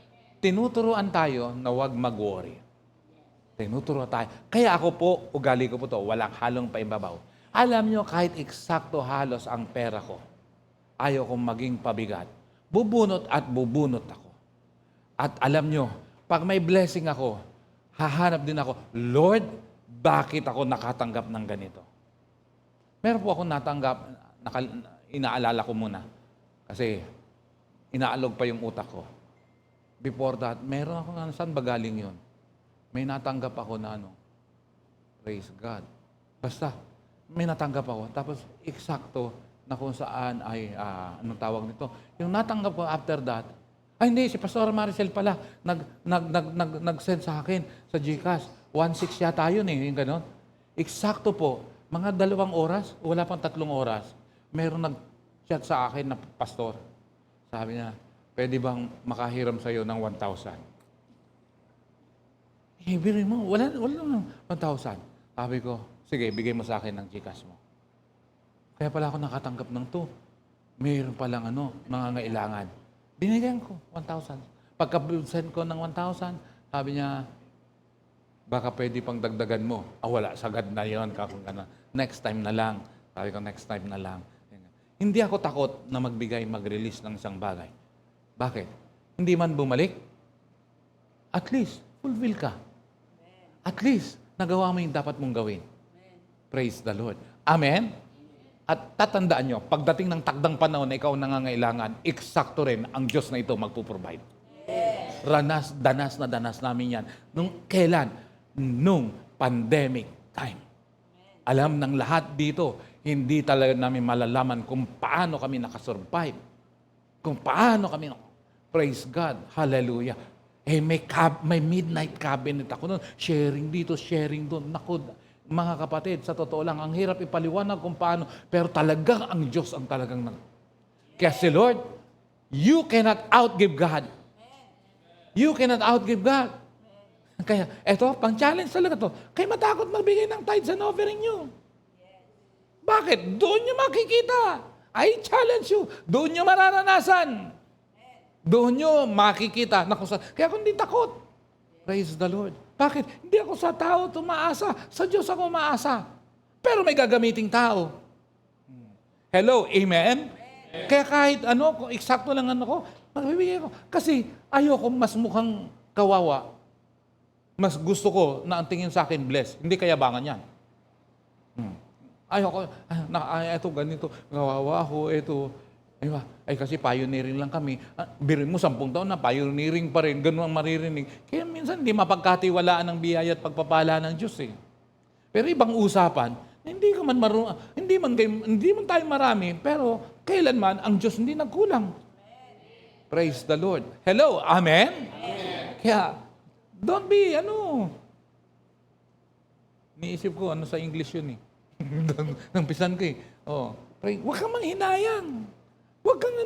Tinuturuan tayo na huwag mag-worry. Tinuturuan tayo. Kaya ako po, ugali ko po to, walang halong paibabaw. Alam nyo, kahit eksakto halos ang pera ko, ayaw kong maging pabigat. Bubunot at bubunot ako. At alam nyo, pag may blessing ako, hahanap din ako, Lord, bakit ako nakatanggap ng ganito? Meron po ako natanggap, inaalala ko muna. Kasi inaalog pa yung utak ko. Before that, meron ako saan ba galing yun? May natanggap ako na praise God. Basta, may natanggap ako. Tapos, eksakto na kung saan ay, anong tawag nito? Yung natanggap ko after that, hindi, si Pastor Maricel pala, nag-send sa akin sa GCash. 1.6 yata yun yung gano'n. Eksakto po, mga 2 oras, wala pang 3 oras, meron nag-chat sa akin na pastor. Sabi niya, pwede bang makahiram sa'yo ng 1,000? Birin mo, wala nang 1,000. Sabi ko, sige, bigay mo sa akin ng GCash mo. Kaya pala ako nakatanggap ng 2. Mayroon palang nangangailangan. Binigyan ko, 1,000. Pagka-send ko ng 1,000, sabi niya, baka pwede pang dagdagan mo. Wala, sagad na yun. Next time na lang. Sabi ko, next time na lang. Hindi ako takot na mag-release ng isang bagay. Bakit? Hindi man bumalik, at least, fulfill ka. At least, nagawa mo yung dapat mong gawin. Praise the Lord. Amen? At tatandaan nyo, pagdating ng takdang panahon na ikaw nangangailangan, eksakto rin ang Diyos na ito magpuprovide. Danas na danas namin yan. Nung kailan? Nung pandemic time. Alam ng lahat dito, hindi talaga namin malalaman kung paano kami nakasurvive. Kung paano kami, praise God, hallelujah. May midnight cabinet ako noon, sharing dito, sharing doon. Naku, mga kapatid, sa totoo lang, ang hirap ipaliwanag kung paano, pero talagang ang Diyos ang talagang Kaya si Lord, you cannot outgive God. You cannot outgive God. Kaya, eto, pang-challenge talaga to. Kaya matakot magbigay ng tithes and offering nyo. Bakit? Doon nyo makikita. I challenge you. Doon nyo mararanasan. Doon nyo makikita. Kaya kung di takot, praise the Lord. Bakit? Hindi ako sa tao tumaasa. Sa Diyos ako umaasa. Pero may gagamiting tao. Hello, amen? Kaya kahit kung eksakto lang ko, magbibigay ko. Kasi ayoko mas mukhang kawawa. Mas gusto ko na ang tingin sa akin blessed. Hindi kayabangan yan. Ayoko, ito ganito, kawawa ako, ito. Ay kasi pioneering lang kami. Birin mo, 10 taon na, pioneering pa rin, ganun ang maririnig. Kaya minsan hindi mapagkatiwalaan ng biyaya at pagpapala ng Diyos eh. Pero ibang usapan, hindi man tayo marami, pero kailanman ang Diyos hindi nagkulang. Praise the Lord. Hello, amen? Kaya, don't be, niisip ko, sa English yun eh. Nang pisan ko eh. Huwag kang manghinayang. Huwag kang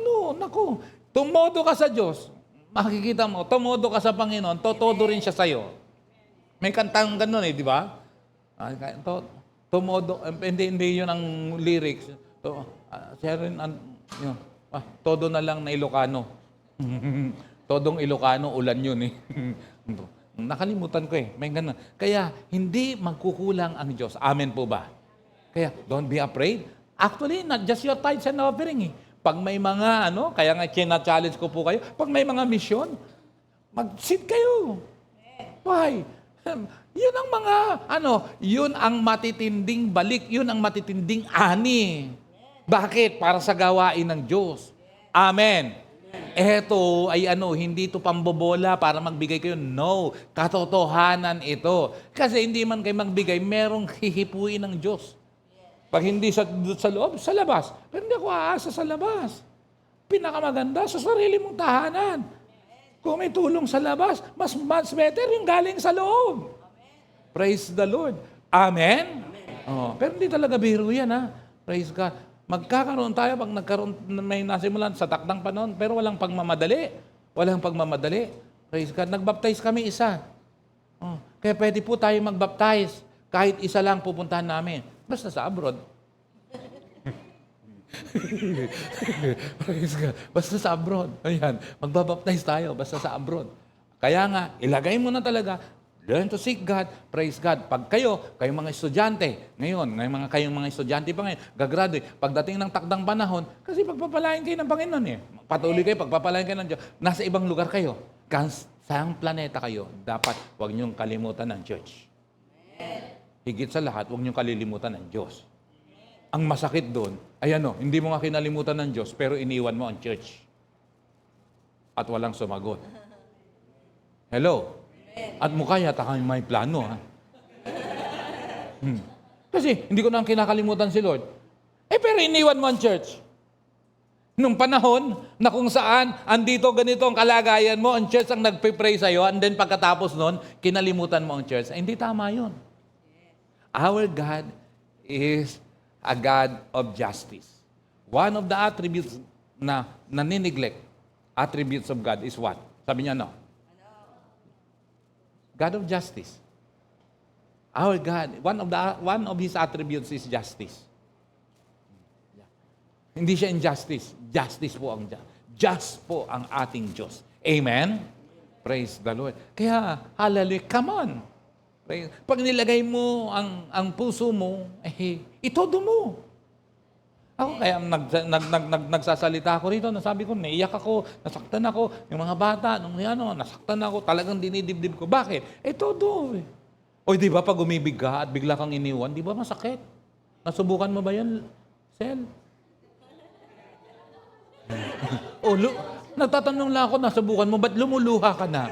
tumodo ka sa Diyos. Makikita mo, tumodo ka sa Panginoon, totodo rin siya sa'yo. May kantang ganun eh, di ba? Tumodo, hindi yun ang lyrics. Siya rin, todo na lang na Ilocano. Todong Ilocano, ulan yun eh. Nakalimutan ko eh. May ganun. Kaya, hindi magkukulang ang Diyos. Amen po ba? Kaya, don't be afraid. Actually, not just your tithes and offering eh. Pag may mga, kaya nga challenge ko po kayo, pag may mga mission, mag-sit kayo. Why? Yun ang mga, yun ang matitinding balik, yun ang matitinding ani. Bakit? Para sa gawain ng Diyos. Amen. Eto ay hindi ito pambobola para magbigay kayo. No, katotohanan ito. Kasi hindi man kayo magbigay, merong hihipuin ng Diyos. Pag hindi sa loob, sa labas. Pero hindi ako aasa sa labas. Pinakamaganda sa sarili mong tahanan. Kung may tulong sa labas, mas better yung galing sa loob. Praise the Lord. Amen? Pero hindi talaga biro yan, ha? Praise God. Magkakaroon tayo pag may nasimulan sa takdang panahon, pero walang pagmamadali. Walang pagmamadali. Praise God. Nagbaptize kami isa. Kaya pwede po tayo magbaptize. Kahit isa lang pupuntahan namin. Basta sa abroad. Praise God. Basta sa abroad. Ayan. Magbabaptize tayo. Basta sa abroad. Kaya nga, ilagay mo na talaga. Learn to seek God, praise God. Pag kayong mga estudyante, kayong mga estudyante pa ngayon, gagraduate, pagdating ng takdang panahon, kasi pagpapalain kayo ng Panginoon eh. Patuloy kayo, pagpapalain kayo ng Diyos. Nasa ibang lugar kayo. Saang planeta kayo, dapat huwag niyong kalimutan ng church. Higit sa lahat, huwag niyong kalilimutan ng Diyos. Ang masakit doon, hindi mo nga kinalimutan ng Diyos, pero iniwan mo ang church. At walang sumagot. Hello? At mukha yata kami may plano, ha? Kasi hindi ko nang kinakalimutan si Lord. Pero iniwan mo ang church. Nung panahon na kung saan andito ganito ang kalagayan mo, ang church ang nagpe-pray sa'yo, and then pagkatapos nun, kinalimutan mo ang church. Hindi tama yun. Our God is a God of justice. One of the attributes na ninineglect, attributes of God is what? Sabi niya, God of justice. Our God, one of His attributes is justice. Hindi siya injustice. Justice po ang just po ang ating Diyos. Amen? Praise the Lord. Kaya, hallelujah, come on. Pag nilagay mo ang puso mo, itodo mo. Ako kaya nagsasalita ako rito, nasabi ko, naiyak ako, nasaktan ako, yung mga bata, nasaktan ako, talagang dinidibdib ko. Bakit? Todo. O di ba pag umibig ka at bigla kang iniwan, di ba masakit? Nasubukan mo ba yan? Sel. Oh, nagtatanong lang ako, nasubukan mo, ba't lumuluha ka na?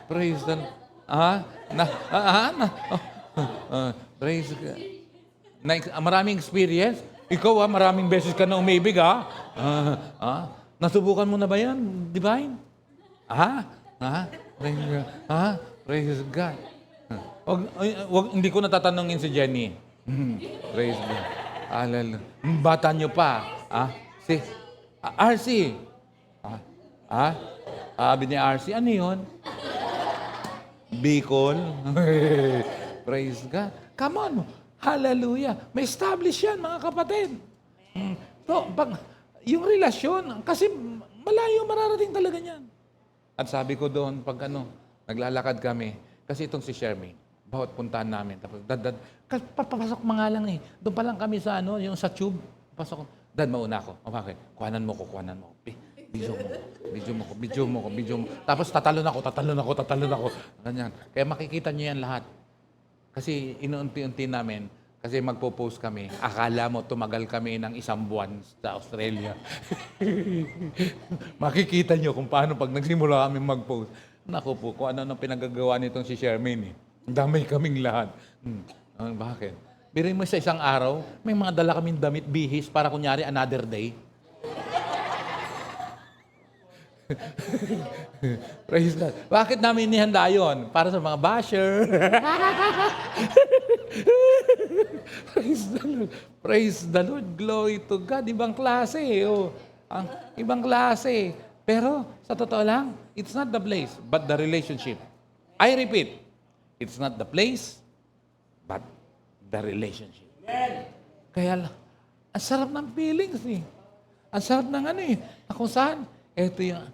Praise the Lord. Praise God. Maraming experience. Ikaw maraming beses ka na umibig Nasubukan mo na ba yan, Divine? Praise God. Praise God. Hindi ko natatanungin si Jenny. Praise God. Hallelujah. Bata nyo pa. Si RC. Sabi ni RC, ano yun? Bicol. Praise God. Come on. Hallelujah. May establish yan, mga kapatid. So, yung relasyon, kasi malayo mararating talaga yan. At sabi ko doon, pag naglalakad kami, kasi itong si Shermaine, bawat puntahan namin, tapos papasok mga lang doon pa lang kami sa yung sa tube, pasok, Dad, mauna ako. Bakit? Kuhanan mo ko. Video mo ko. Tapos tatalon ako. Ganyan. Kaya makikita niyo yan lahat. Kasi inuunti-unti namin, kasi magpo-post kami, akala mo tumagal kami ng 1 buwan sa Australia. Makikita niyo kung paano pag nagsimula kami mag-post. Naku po, kung ano pinagagawa nitong si Shermaine. Damay kaming lahat. Bakit? Birin mo sa isang araw, may mga dala kaming damit, bihis, para kunyari another day. Praise God. Bakit namin nihanda yun? Para sa mga basher. Praise the Lord. Praise the Lord. Glory to God. Ibang klase. Ibang klase. Pero, sa totoo lang, it's not the place, but the relationship. I repeat, it's not the place, but the relationship. Kaya, ang sarap ng feelings Ang sarap ng kung saan, ito yung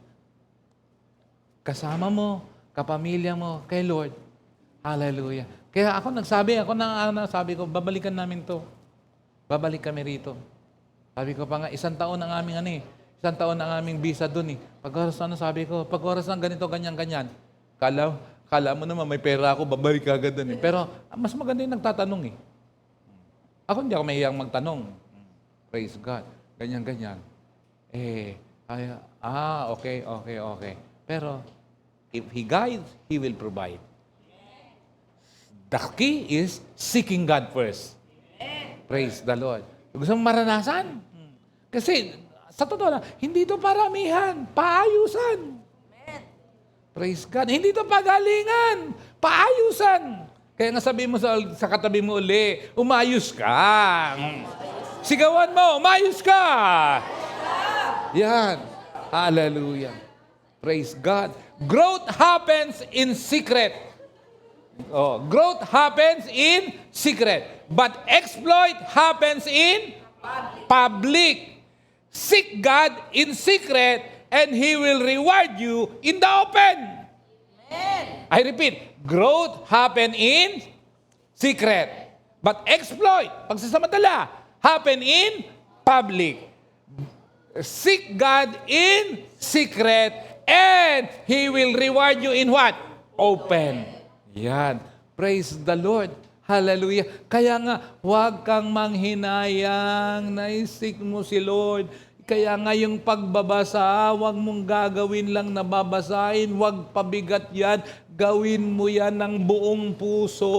kasama mo, kapamilya mo, kay Lord. Hallelujah. Kaya sabi ko, babalikan namin to. Babalik kami rito. Sabi ko pa nga, 1 taon ang aming 1 taon ang aming visa dun Pag oras sabi ko, pag oras ng ganito, ganyan. Kala mo naman, may pera ako, babalik ka agad dun Pero, mas maganda yung nagtatanong Ako hindi ako mahiyang magtanong. Praise God. Ganyan. Okay. Pero, if He guides, He will provide. The key is seeking God first. Praise the Lord. Gusto mong maranasan? Kasi, sa totoo lang, hindi ito paramihan, paayusan. Praise God. Hindi ito pagalingan, paayusan. Kaya nga sabihin mo sa katabi mo uli, umayos ka. Sigawan mo, umayos ka. Yan. Hallelujah. Praise God. Growth happens in secret. Growth happens in secret. But exploit happens in public. Seek God in secret and He will reward you in the open. Amen. I repeat, growth happen in secret. But exploit, pagsasamantala, happen in public. Seek God in secret and He will reward you in what? Open. Yan. Praise the Lord. Hallelujah. Kaya nga, huwag kang manghinayang, naisik mo si Lord. Kaya nga yung pagbabasa, huwag mong gagawin lang na babasahin, huwag pabigat yan, gawin mo yan ng buong puso.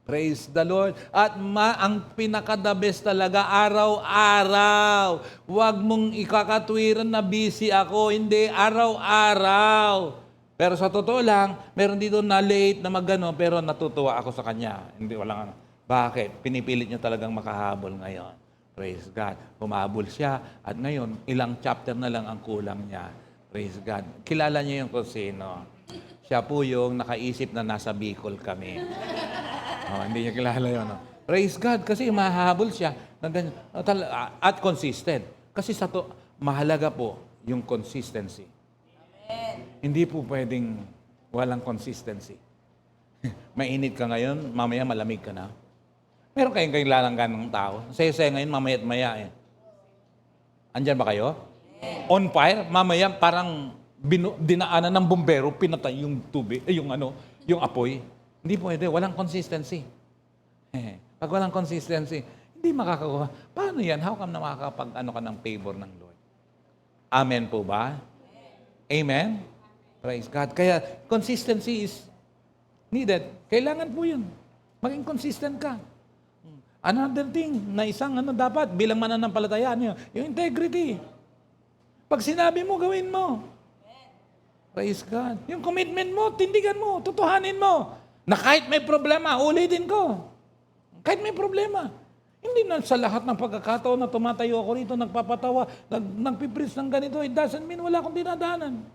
Praise the Lord. At ang pinaka-the best talaga, araw-araw. Huwag mong ikakatwiran na busy ako. Hindi, araw-araw. Pero sa totoo lang, meron dito na late na magano, pero natutuwa ako sa kanya. Hindi, walang Bakit? Pinipilit niya talagang makahabol ngayon. Praise God. Humabol siya. At ngayon, ilang chapter na lang ang kulang niya. Praise God. Kilala niyo yung kung sino. Siya po yung nakaisip na nasa Bicol kami. Hindi niya kilala yun. Praise God. Kasi mahahabol siya. At consistent. Kasi mahalaga po yung consistency. Amen. Hindi po pwedeng walang consistency. Mainit ka ngayon, mamaya malamig ka na. Meron kayong kailangan ng tao. Saya-saya ngayon, mamaya at maya Andyan ba kayo? Yeah. On fire, mamaya parang dinaanan ng bumbero, pinatay yung tubig, yung apoy. Hindi pwede, walang consistency. Pag walang consistency, hindi makakakuha. Paano yan? How come na makakapag-ano ka ng favor ng Lord? Amen po ba? Amen? Praise God. Kaya, consistency is needed. Kailangan po yun. Maging consistent ka. Another thing na isang dapat bilang mananampalataya, yung integrity. Pag sinabi mo, gawin mo. Praise God. Yung commitment mo, tindigan mo, tutuhanin mo. Na kahit may problema, ulitin ko. Kahit may problema. Hindi na sa lahat ng pagkakataon na tumatayo ako rito, nagpapatawa, nagpipris ng ganito, it doesn't mean wala akong dinadaanan.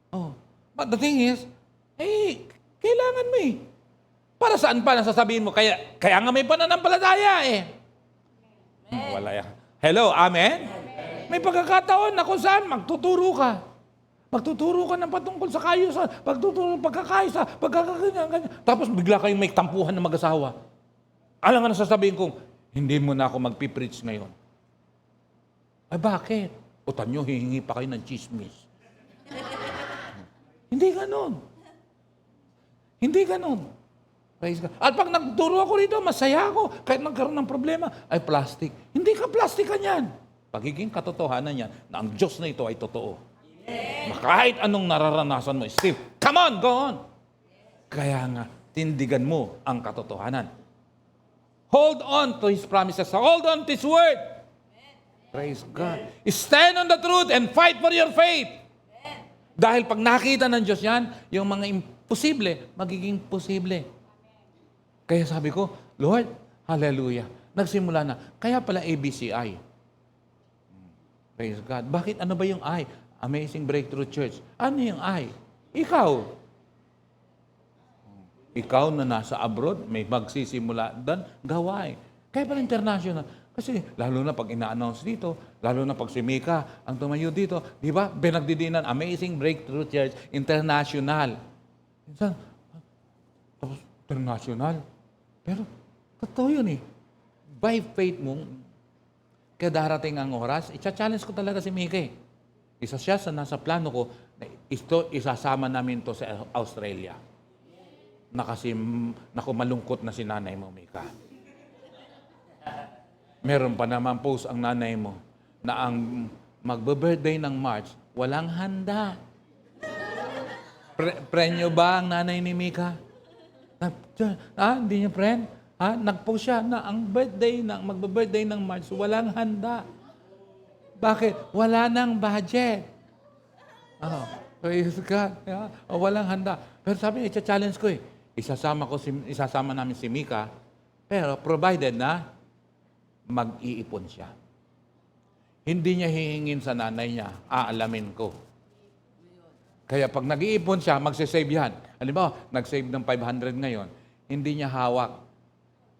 Oh. But the thing is, kailangan mo eh. Para saan pa nasasabihin mo? Kaya nga may pananampalataya eh. Wala yan. Hello, amen? May pagkakataon na kung saan magtuturo ka. Magtuturo ka ng patungkol sa kayusan, pagtuturo ng pagkakaisa, pagkakaganyan. Tapos bigla kayong may tampuhan ng mag-asawa. Alam nga nasasabihin kong, hindi mo na ako magpipreach ngayon. Ay bakit? Utan nyo, hihingi pa kayo ng chismis. Hindi ganon. Hindi ganon. Praise God. At pag nagturo ako rito, masaya ako. Kahit magkaroon ng problema, ay plastic. Hindi ka plastikan yan. Pagiging katotohanan yan, na ang Diyos na ito ay totoo. Na kahit anong nararanasan mo, Steve, come on, go on. Kaya nga, tindigan mo ang katotohanan. Hold on to His promises. Hold on to His word. Praise God. Stand on the truth and fight for your faith. Dahil pag nakita ng Diyos yan, yung mga imposible, magiging posible. Kaya sabi ko, Lord, hallelujah. Nagsimula na. Kaya pala ABCI. Praise God. Bakit? Ano ba yung I? Amazing Breakthrough Church. Ano yung I? Ikaw. Ikaw na nasa abroad, may magsisimula doon, gawain. Kaya pala international. Kasi lalo na pag ina-announce dito, lalo na pag si Mika ang tumayo dito, di ba? Pinagdidinan, Amazing Breakthrough Church International. Minsan, tapos international. Pero, totoo yun eh. By faith mo, kaya darating ang oras, i-challenge ko talaga si Mika eh. Isa siya sa nasa plano ko, na ito, isasama namin to sa Australia. Na kasi, naku, malungkot na si nanay mo, Mika. Meron pa naman post ang nanay mo na ang magbe-birthday ng March, walang handa. Prenyo ba ang nanay ni Mika? Hindi niya friend? Nag-post siya na ang magbe-birthday ng March, walang handa. Bakit? Wala nang budget. Praise God. Walang handa. Pero sabi niya, i-challenge ko eh. Isasama namin si Mika, pero provided na mag-iipon siya. Hindi niya hihingin sa nanay niya, aalamin ko. Kaya pag nag-iipon siya, magsisave yan. Halimbawa, nag-save ng 500 ngayon, hindi niya hawak,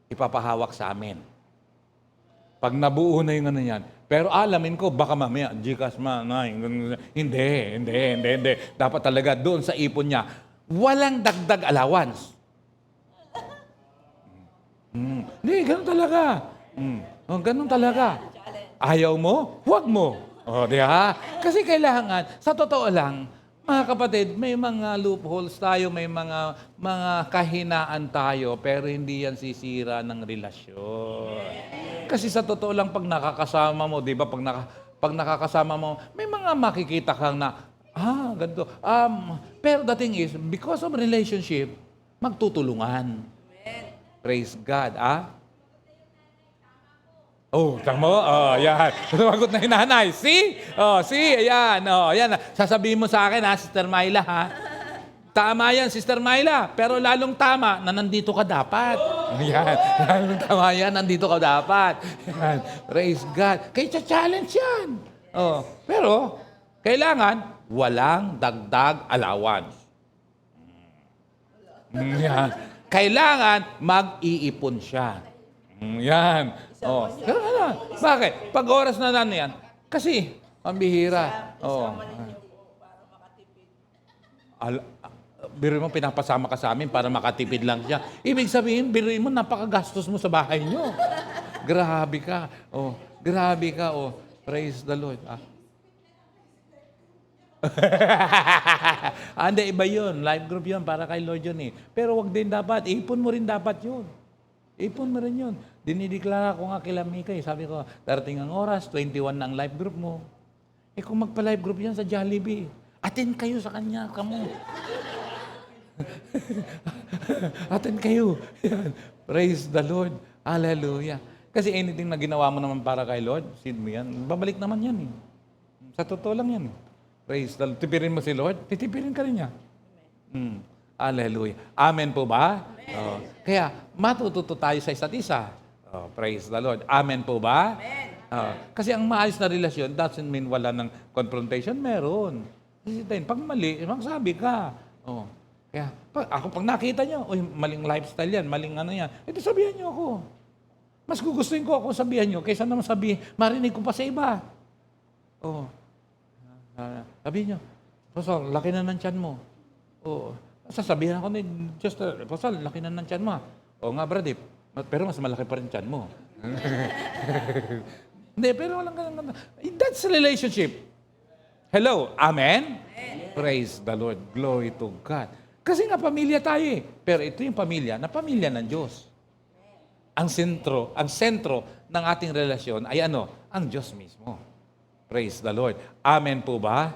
ipapahawak sa amin. Pag nabuo na yung ano yan, pero alamin ko, baka mamaya, Gcash hindi. Dapat talaga doon sa ipon niya, walang dagdag allowance. Hindi, ganun talaga. Ganun talaga. Ayaw mo? Huwag mo. Di ba? Kasi kailangan, sa totoo lang, mga kapatid, may mga loopholes tayo, may mga kahinaan tayo, pero hindi yan sisira ng relasyon. Kasi sa totoo lang, pag nakakasama mo, di ba, pag nakakasama mo, may mga makikita kang na, ganito. Pero the thing is, because of relationship, magtutulungan. Praise God, tama mo? Yan. Sumagot na yung nanay. See? Ayan. Ayan. Sasabihin mo sa akin, Sister Myla, Tama yan, Sister Myla. Pero lalong tama na nandito ka dapat. Yan. Lalong tama yan, nandito ka dapat. Yan. Praise God. Kaya challenge yan. Pero, kailangan, walang dagdag allowance. Yan. Kailangan, mag-iipon siya. Yan. Bakit? Pag oras na yan, kasi, pambihira. Biro mo, pinapasama ka sa amin para makatipid lang siya. Ibig sabihin, biro mo, napakagastos mo sa bahay nyo. Grabe ka. Grabe ka. Praise the Lord. Hindi, iba yun. Life group yun. Para kay Lord yun eh. Pero wag din dapat. Ipon mo rin dapat yun. Ipon mo rin yun. Dinideklara ko nga kila Mika eh. Sabi ko, darating ang oras, 21 na ang live group mo. Eh kung magpa-live group yan sa Jollibee, attend kayo sa kanya, kamo. Attend kayo. Yan. Praise the Lord. Hallelujah. Kasi anything na ginawa mo naman para kay Lord, seed mo yan, babalik naman yan eh. Sa totoo lang yan eh. Praise the Lord. Tipirin mo si Lord, titipirin ka rin niya. Hallelujah. Amen po ba? Oh. Kaya matututo tayo sa isa't isa. Oh, praise the Lord. Amen po ba? Amen. Oh. Kasi ang maayos na relasyon doesn't mean wala ng confrontation. Meron. Kasi pag mali, magsabi ka. Oh. Kaya pag nakita nyo, maling lifestyle yan, maling ano yan, ito sabihan nyo ako. Mas gugustuhin ko ako sabihan nyo kaysa naman marinig ko pa sa iba. Oh. Sabihin nyo, Pastor, laki na ng tiyan mo. Oh. Sasabihan ako ni Chester, Pastor, laki na ng tiyan mo. O nga, Bradip, pero mas malaki pa rin tiyan mo. Hindi, pero walang ganun. That's relationship. Hello, amen? Praise the Lord. Glory to God. Kasi nga pamilya tayo eh. Pero ito yung pamilya na pamilya ng Diyos. Ang sentro ng ating relasyon ay ano? Ang Diyos mismo. Praise the Lord. Amen po ba?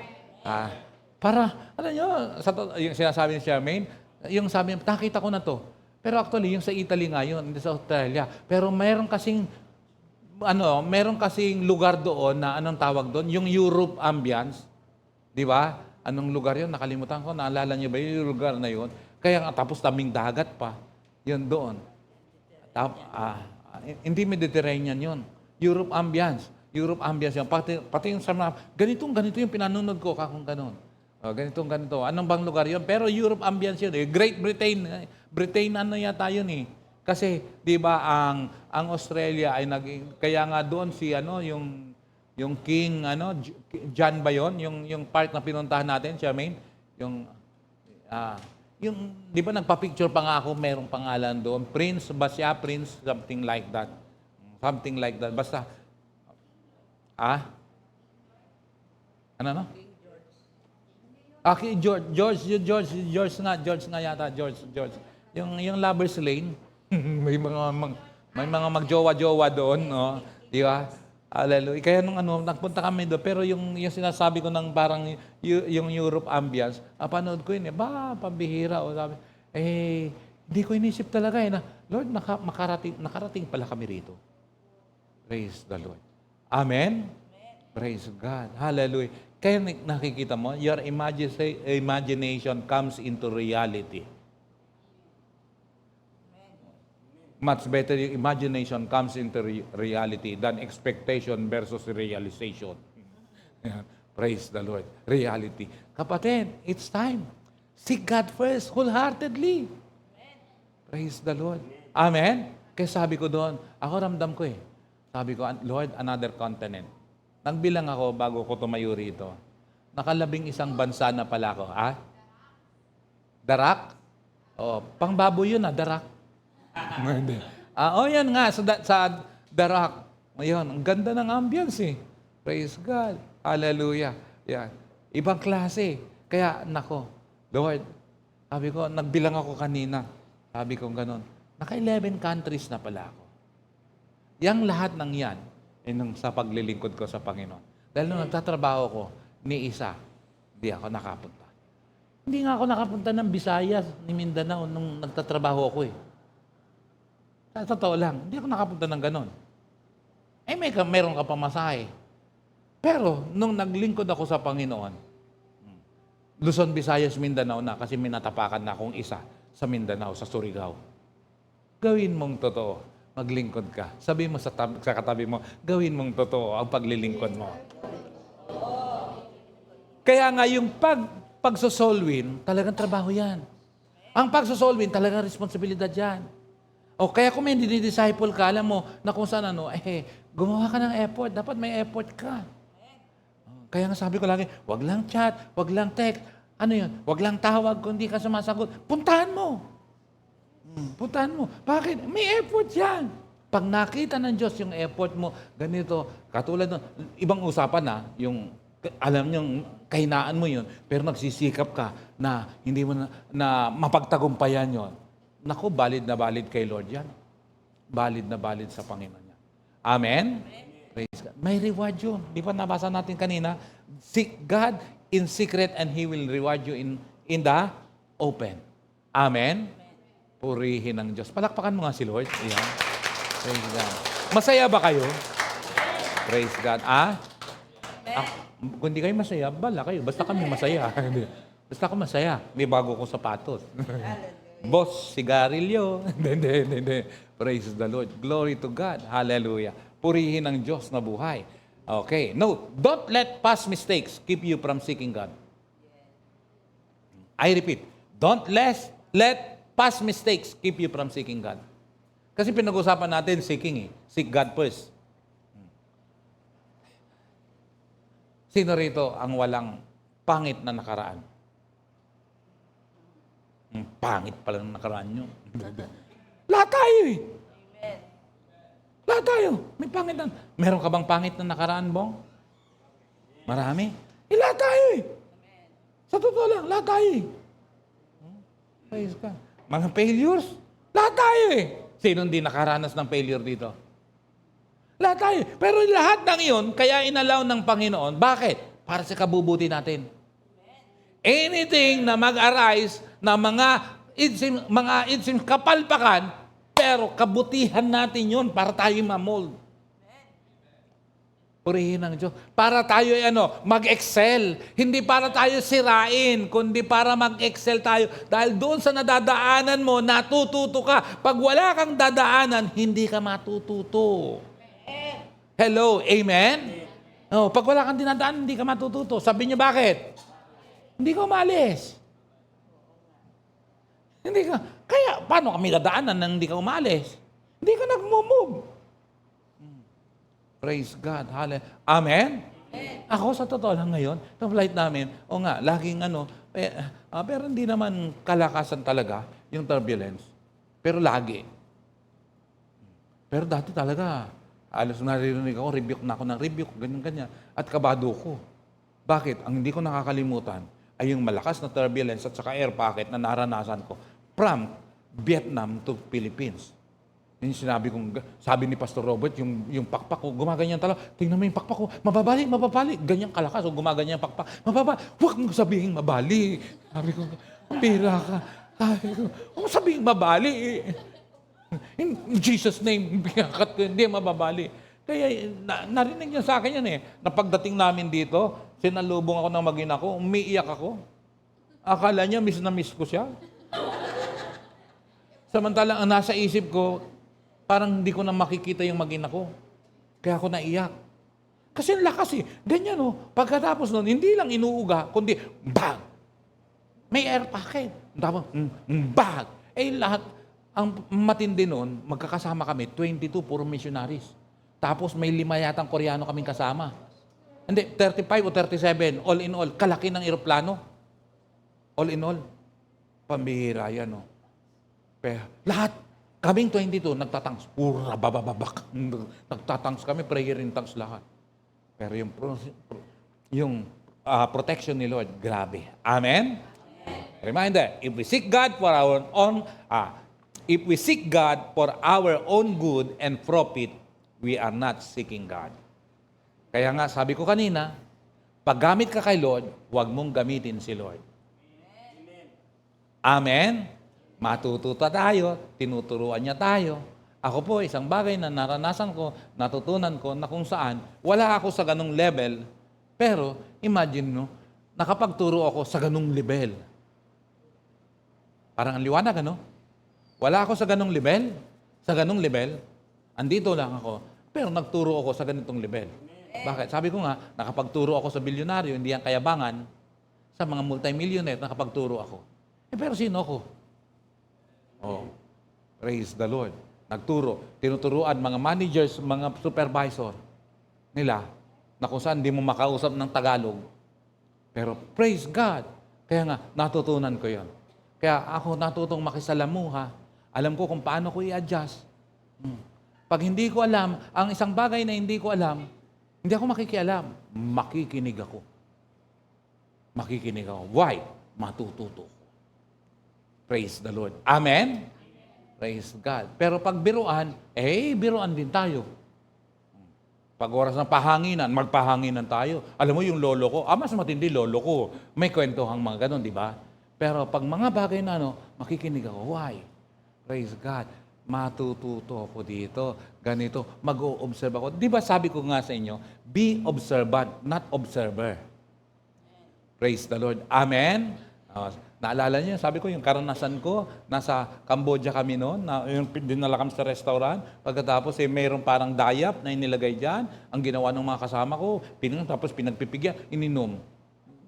Para, nyo, yung sinasabi ni Charmaine, yung sabi niya, nakita ko na to. Pero actually, yung sa Italy nga yun, hindi sa Australia. Pero meron kasing lugar doon na anong tawag doon? Yung Europe ambience. Di ba? Anong lugar yun? Nakalimutan ko. Naalala niyo ba yung lugar na yun? Kaya nga, tapos taming dagat pa. Yun doon. Hindi Mediterranean yun. Europe ambience. Europe ambience yun. Pati yung sa mga, ganito yung pinanunod ko, kakong ganon. Ganito. Anong bang lugar yun? Pero Europe ambience yun. Great Britain. Britain ano yata yun eh. Kasi, di ba, ang Australia ay kaya nga doon yung King, John ba yun? Yung part na pinuntahan natin, Charmaine? Di ba nagpa-picture pa nga ako, merong pangalan doon. Prince ba siya? Prince, something like that. Something like that. Basta, ano? George nga yata, George. Yung Lovers Lane, may mga magjowa-jowa doon, no? Di ba? Hallelujah. Kaya nagpunta kami doon, pero yung sinasabi ko ng parang yung Europe ambience, panood ko yun pambihira. O sabi, hindi ko inisip talaga na, Lord, nakarating pala kami rito. Praise the Lord. Amen? Praise God. Hallelujah. Kaya nakikita mo, your imagination comes into reality. Much better yung imagination comes into reality than expectation versus realization. Praise the Lord. Reality. Kapatid, it's time. Seek God first, wholeheartedly. Praise the Lord. Amen? Kaya sabi ko doon, ako ramdam ko eh. Sabi ko, Lord, another continent. Nagbilang ako bago ko tumayo rito. Nakalabing isang bansa na pala ako. Darak? Pangbaboy yun Darak. Yan nga, sa Darak. Ayun, ang ganda ng ambience eh. Praise God. Hallelujah. Yan. Ibang klase. Kaya, Lord, sabi ko, nagbilang ako kanina. Sabi ko gano'n. Naka-11 countries na pala ako. Yang lahat ng yan, sa paglilingkod ko sa Panginoon. Dahil nung nagtatrabaho ko, ni isa, hindi ako nakapunta. Hindi nga ako nakapunta ng Visayas, ni Mindanao, nung nagtatrabaho ako eh. Sa totoo lang, hindi ako nakapunta ng ganon. Meron ka pamasahe. Pero, nung naglingkod ako sa Panginoon, Luzon, Visayas, Mindanao na, kasi minatapakan na akong isa sa Mindanao, sa Surigao. Gawin mong totoo. Maglingkod ka. Sabi mo sa katabi mo, gawin mong totoo ang paglilingkod mo. Kaya nga yung pagsosolwin, talagang trabaho yan. Ang pagsosolwin, talagang responsibilidad yan. Kaya kung may disciple ka, alam mo na kung saan gumawa ka ng effort. Dapat may effort ka. Kaya nga sabi ko lagi, wag lang chat, wag lang text. Wag lang tawag kung hindi ka sumasagot. Puntahan mo. Puntahan mo. Bakit? May effort yan. Pag nakita ng Diyos yung effort mo, ganito, katulad ng ibang usapan yung alam nyo, kahinaan mo yun, pero nagsisikap ka na hindi mo na mapagtagumpayan yun. Naku, valid na valid kay Lord yan. valid na valid sa Panginoon niya. Amen? Praise God. May reward yun. Di ba nabasa natin kanina? Seek God in secret and He will reward you in the open. Amen? Purihin ng Diyos. Palakpakan mo nga si Lord. Ayan. Praise God. Masaya ba kayo? Praise God. Kung di kayo masaya, bala kayo. Basta kami masaya. Basta ako masaya. May bago kong sapatos. Boss, sigarilyo. Hindi. Praise the Lord. Glory to God. Hallelujah. Purihin ng Diyos na buhay. Okay. No, don't let past mistakes keep you from seeking God. I repeat, don't let past mistakes keep you from seeking God. Kasi pinag-usapan natin seeking Seek God first. Sino rito ang walang pangit na nakaraan? Pangit pala ng nakaraan nyo. Lahat tayo Lahat tayo. May pangit na. Meron ka bang pangit na nakaraan, Bong? Marami? Lahat tayo Sa totoo lang, lahat tayo Praise God. Mga failures? Lahat tayo Sino hindi nakaranas ng failure dito? Lahat tayo. Pero lahat ng iyon, kaya inalaw ng Panginoon. Bakit? Para sa kabubuti natin. Anything na mag-arise na mga insim kapalpakan, pero kabutihan natin yun para tayo ma-mold. Purihin ng Diyos. Para tayo mag-excel. Hindi para tayo sirain, kundi para mag-excel tayo. Dahil doon sa nadadaanan mo, natututo ka. Pag wala kang dadaanan, hindi ka matututo. Hello, amen? Pag wala kang dinadaan, hindi ka matututo. Sabi niyo bakit? Hindi ka umalis. Hindi ka. Kaya, paano kami dadaanan nang hindi ka umalis? Hindi ka nag-move. Praise God. Hallelujah. Amen? Ako, sa totoo lang ngayon, itong flight namin, laging pero hindi naman kalakasan talaga yung turbulence. Pero lagi. Pero dati talaga, alos naririnig ako, rebuke na ako ng rebuke, ganyan-ganyan. At kabado ko. Bakit? Ang hindi ko nakakalimutan ay yung malakas na turbulence at saka air pocket na naranasan ko from Vietnam to Philippines. Yung sabi ni Pastor Robert, yung pakpak ko, gumaganyan talaga. Tingnan mo yung pakpak ko, mababali. Ganyan kalakas, o gumaganyan yung pakpak. Mababali. Huwag mong sabihin mabali. Sabi ko, pira ka. Sabi ko, huwag sabihin mabali. In Jesus' name, hindi mababali. Kaya narinig niya sa akin yan na pagdating namin dito, sinalubong ako ng mag-ina ko, umiiyak ako. Akala niya, miss na miss ko siya. Samantalang ang nasa isip ko, parang hindi ko na makikita yung mag-ina ko. Kaya ako naiyak. Kasi ang lakas Ganyan Pagkatapos nun, hindi lang inuuga, kundi bag. May air pocket. Tapos, bag. Lahat. Ang matindi nun, magkakasama kami, 22, puro missionaries. Tapos may 5 yatang Koreano kaming kasama. Hindi, 35 o 37, all in all. Kalaki ng eroplano. All in all. Pambihira yan, Pero lahat, kaming 22, nagtatanks. Pura babababak. Nagtatanks kami, prayer in tongues lahat. Pero yung protection ni Lord, grabe. Amen? Reminder, if we seek God for our own good and profit, we are not seeking God. Kaya nga, sabi ko kanina, pag gamit ka kay Lord, huwag mong gamitin si Lord. Amen? Matututo tayo, tinuturuan niya tayo. Ako po, isang bagay na naranasan ko, natutunan ko na kung saan, wala ako sa ganung level, pero imagine nakapagturo ako sa ganung level. Parang ang liwanag, Wala ako sa ganung level. Sa ganung level, andito lang ako. Pero nagturo ako sa ganitong level. Bakit? Sabi ko nga, nakapagturo ako sa bilyonaryo, hindi ang kayabangan. Sa mga multimillionaire, nakapagturo ako. Pero sino ako? Praise the Lord. Nagturo. Tinuturuan mga managers, mga supervisor nila na kung saan hindi mo makausap ng Tagalog. Pero praise God. Kaya nga, natutunan ko yan. Kaya ako natutong makisalamuha. Alam ko kung paano ko i-adjust. Pag hindi ko alam, ang isang bagay na hindi ko alam, hindi ako makikialam. Makikinig ako. Why? Matututo ko. Praise the Lord. Amen? Praise God. Pero pag biruan, biruan din tayo. Pag oras ng pahanginan, magpahanginan tayo. Alam mo yung lolo ko, mas matindi lolo ko. May kwentuhang mga ganun, di ba? Pero pag mga bagay na makikinig ako, why? Praise God. Matututo ako dito. Ganito, mag-o-observe ako. Di ba sabi ko nga sa inyo, be observant, not observer. Praise the Lord. Amen? Naalala niyo, sabi ko, yung karanasan ko, nasa Cambodia kami noon, yung dinala kami sa restaurant, pagkatapos mayroong parang dayap na inilagay dyan, ang ginawa ng mga kasama ko, tapos pinagpipigyan, ininom.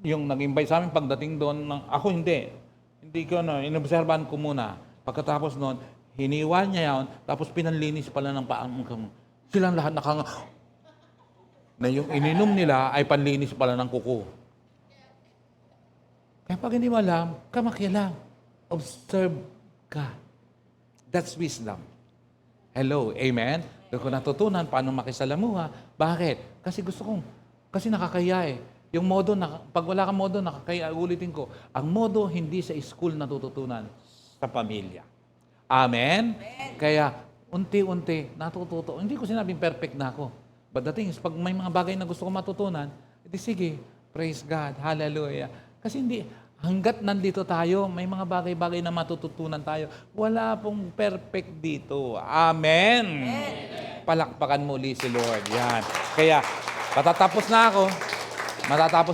Yung nag-invite sa amin pagdating doon, ako hindi ko, inobserbahan ko muna. Pagkatapos noon, hiniwan niya yan, tapos pinanlinis pala ng paan. Silang lahat na yung ininom nila ay panlinis pala ng kuko. Kaya pag hindi mo alam, kamakialam. Observe ka. That's wisdom. Hello, amen? Doon ko natutunan paano makisalamuha. Bakit? Kasi nakakaya eh. Yung modo, pag wala kang modo, nakakaya, ulitin ko, ang modo hindi sa school natututunan, sa pamilya. Amen? Kaya, unti-unti, natututo. Hindi ko sinabing perfect na ako. But the thing is, pag may mga bagay na gusto ko matutunan, edi sige, praise God, hallelujah. Kasi hanggat nandito tayo, may mga bagay-bagay na matututunan tayo. Wala pong perfect dito. Amen? Palakpakan muli si Lord. Yan. Kaya, matatapos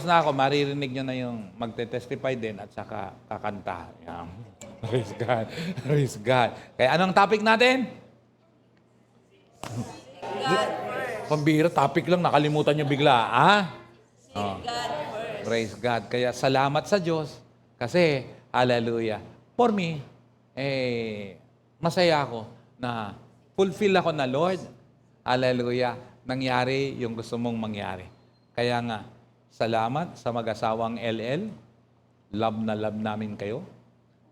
na ako, maririnig nyo na yung magte-testify din at saka kakanta. Yan. Praise God. Praise God. Kaya anong topic natin? Pambira, topic lang, nakalimutan nyo bigla. Oh. Praise God. Kaya salamat sa Diyos kasi, hallelujah. For me, masaya ako na fulfill ako na Lord. Hallelujah. Nangyari yung gusto mong mangyari. Kaya nga, salamat sa mag-asawang LL. Love na love namin kayo.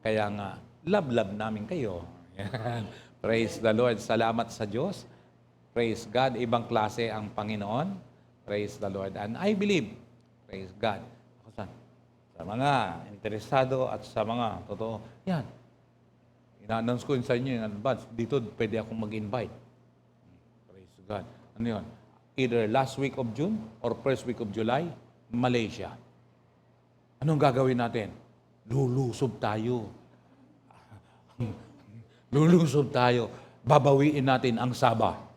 Kaya nga, love namin kayo. Praise the Lord. Salamat sa Diyos. Praise God. Ibang klase ang Panginoon. Praise the Lord. And I believe, praise God. Sa mga interesado at sa mga totoo, yan. Ina-announce ko sa inyo in advance. Dito pwede akong mag-invite. Praise God. Ano yun? Either last week of June or first week of July, Malaysia. Anong gagawin natin? Lulusob tayo. Lulusob tayo. Babawiin natin ang Sabah.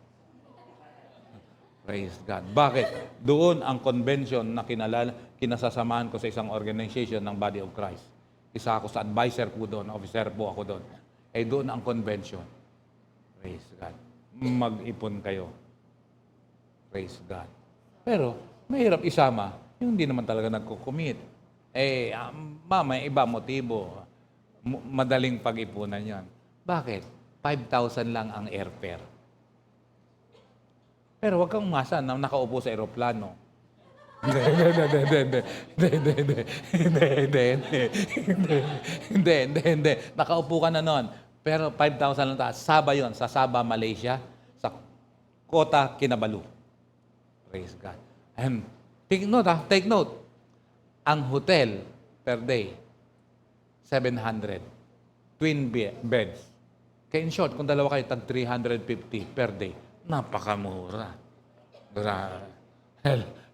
Praise God. Bakit? Doon ang convention na kinasasamahan ko sa isang organization ng Body of Christ. Isa ako sa advisor po doon, officer po ako doon. Doon ang convention. Praise God. Mag-ipon kayo. Praise God. Pero, mahirap isama yung hindi naman talaga nagko-commit. May iba motibo. Madaling pag-ipunan yan. Bakit? 5,000 lang ang airfare. Pero huwag kang umasa na nakaupo sa aeroplano. Hindi. Nakaupo ka na noon. Pero 5,000 lang taas. Sabah yun. Sa Sabah, Malaysia. Sa Kota, Kinabalu. Praise God. And take note. Ang hotel per day, 700. Twin beds. Kaya in short, kung dalawa kayo, tag 350 per day. Napakamura.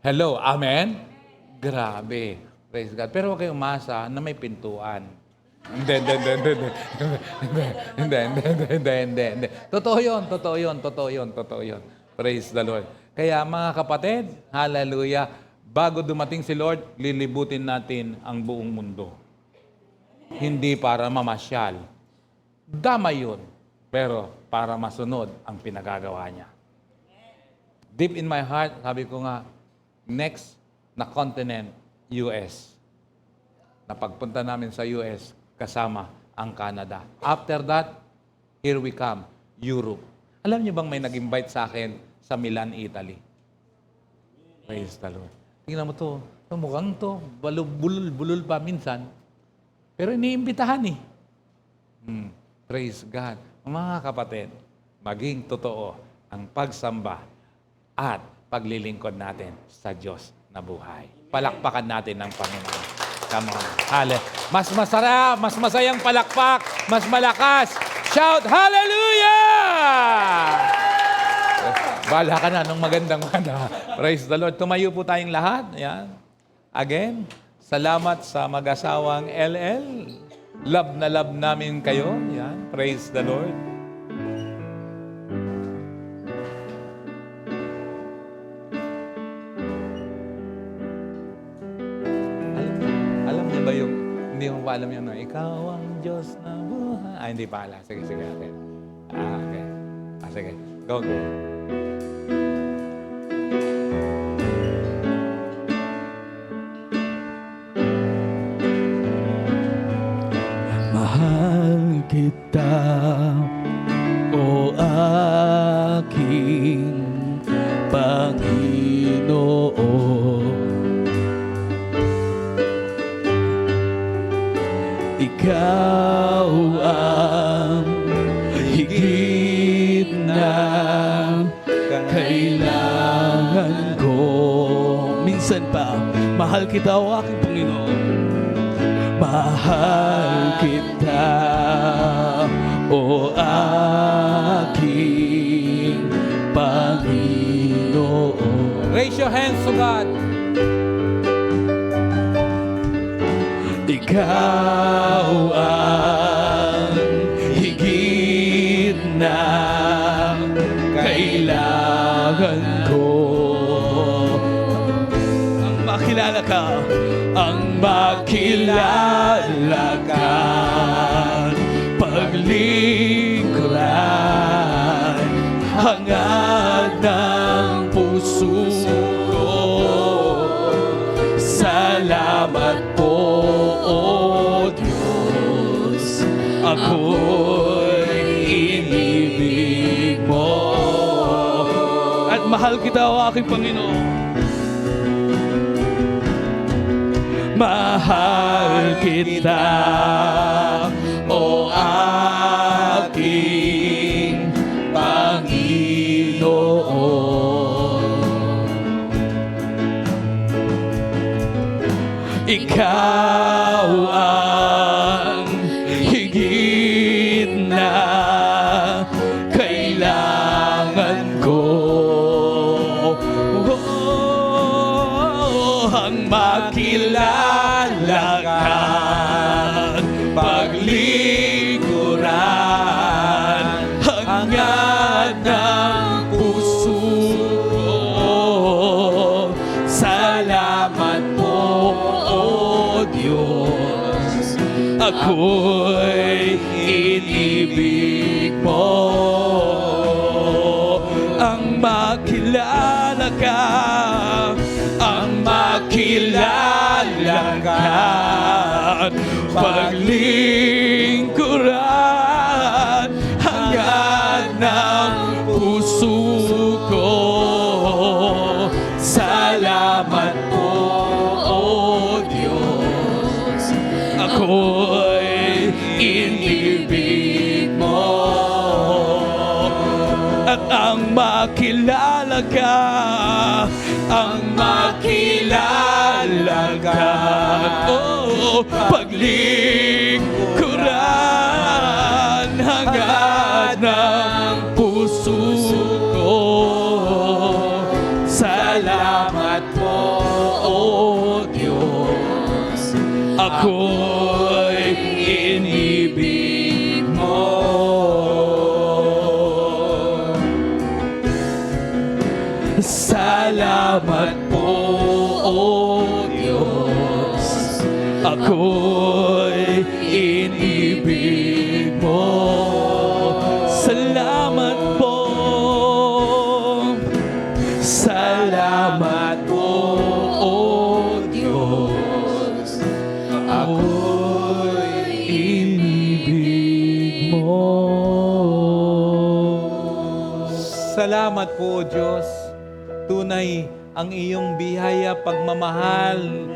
Hello, amen? Grabe. Praise God. Pero huwag kayong umasa na may pintuan. Hindi. Totoo yun. Praise the Lord. Kaya mga kapatid, hallelujah, bago dumating si Lord, lilibutin natin ang buong mundo. Hindi para mamasyal. Damay yun. Pero para masunod ang pinagagawa niya. Deep in my heart, sabi ko nga, next na continent, US. Na pagpunta namin sa US, kasama ang Canada. After that, here we come, Europe. Alam niyo bang may nag-invite sa akin sa Milan, Italy? Praise the Lord. Tingnan mo to, mukhang to, bulol pa minsan. Pero iniimbitahan eh. Praise God. Mga kapatid, maging totoo ang pagsamba at paglilingkod natin sa Diyos na buhay. Palakpakan natin ng Panginoon. Come on. Mas masarap, mas masayang palakpak, mas malakas Shout hallelujah! Bahala ka na nung magandang mana. Praise the Lord. Tumayo po tayong lahat. Ayan. Again, salamat sa mag-asawang LL. Love na love namin kayo. Ayan. Praise the Lord. Alam niyo ba yung, hindi mo pa alam yun, no? Ikaw ang Diyos na buhay. Hindi pa alam. Sige, okay. Okay. Sige. Go. Mahal kita, o aking Panginoon. Ikaw ang higit na kailangan ko. Minsan pa, mahal kita, o aking Panginoon. Mahal kita, o aking Panginoon. Raise your hands to God. Ikaw ang higit na kailangan ko. Ang makilala ka, ang makilala ka, paglingkuran, hangad ng puso ko. Salamat po, O Diyos, ako'y inibig mo. At mahal kita, o aking Panginoon. Mahal kita, o aking Panginoon. Ikaw ang higit na kailangan ko. Ang makilala ka, paglingkuran, hangad ng puso ko. Salamat po, O Diyos, ako'y inibig mo. Ang makilala ka, ang makilala ka, paglingkuran, hangad ng puso ko. Salamat po, O Diyos, ako'y inibig mo. At ang makilala ka, ang makilala ka, oh, paglingkuran, hangad ng puso ko. Salamat po, O Diyos, ako'y inibig mo. Salamat po, O Diyos, ako'y inibig mo. Salamat po, salamat po, O Diyos, ako'y inibig mo. Salamat po, Diyos. Tunay, ang iyong biyaya, pagmamahal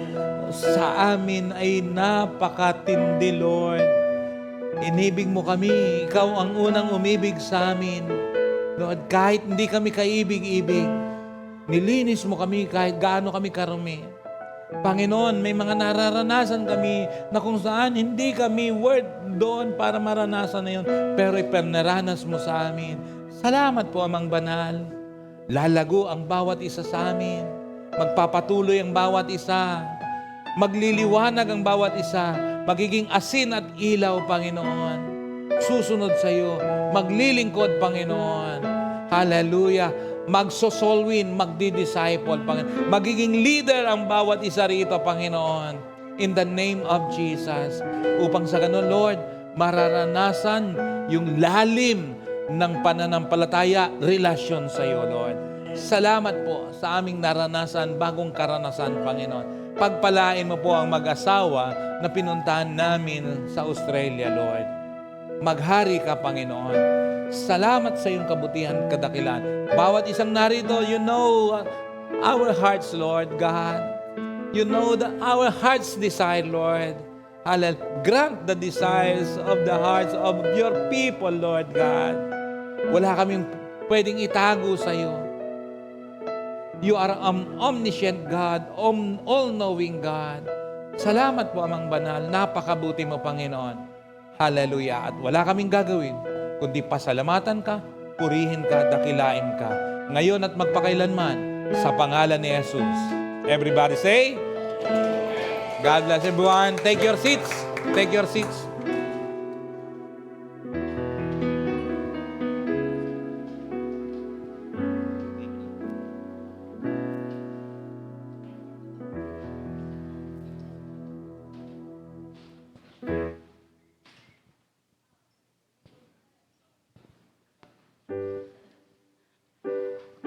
sa amin ay napakatindi, Lord. Inibig mo kami. Ikaw ang unang umibig sa amin. Lord, kahit hindi kami kaibig-ibig, nilinis mo kami kahit gaano kami karumi. Panginoon, may mga nararanasan kami na kung saan hindi kami worth doon para maranasan na yun. Pero ipernaranas mo sa amin. Salamat po, Amang Banal. Lalago ang bawat isa sa amin. Magpapatuloy ang bawat isa. Magliliwanag ang bawat isa. Magiging asin at ilaw, Panginoon. Susunod sa iyo. Maglilingkod, Panginoon. Hallelujah. Magsosolwin, magdi-disciple, Panginoon. Magiging leader ang bawat isa rito, Panginoon. In the name of Jesus. Upang sa ganun, Lord, mararanasan yung lalim ng pananampalataya, relasyon sa iyo, Lord. Salamat po sa aming naranasan, bagong karanasan, Panginoon. Pagpalain mo po ang mag-asawa na pinuntahan namin sa Australia, Lord. Maghari ka, Panginoon. Salamat sa iyong kabutihan, kadakilan. Bawat isang narito, you know our hearts, Lord God. You know our hearts' desire, Lord. Hallelujah. Grant the desires of the hearts of your people, Lord God. Wala kaming pwedeng itago sa iyo. You are an omniscient God, all-knowing God. Salamat po, Amang Banal. Napakabuti mo, Panginoon. Hallelujah. At wala kaming gagawin, kundi pasalamatan ka, purihin ka, dakilain ka. Ngayon at magpakailanman, sa pangalan ni Jesus. Everybody say, God bless everyone. Take your seats. Take your seats.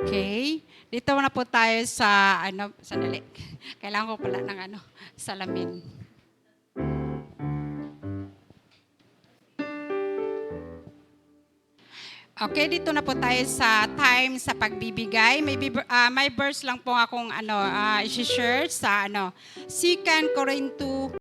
Okay. Dito na po tayo sa, sandali. Kailangan ko pala ng salamin. Okay, dito na po tayo sa time sa pagbibigay. May verse lang po akong isi-share sa 2 Corinto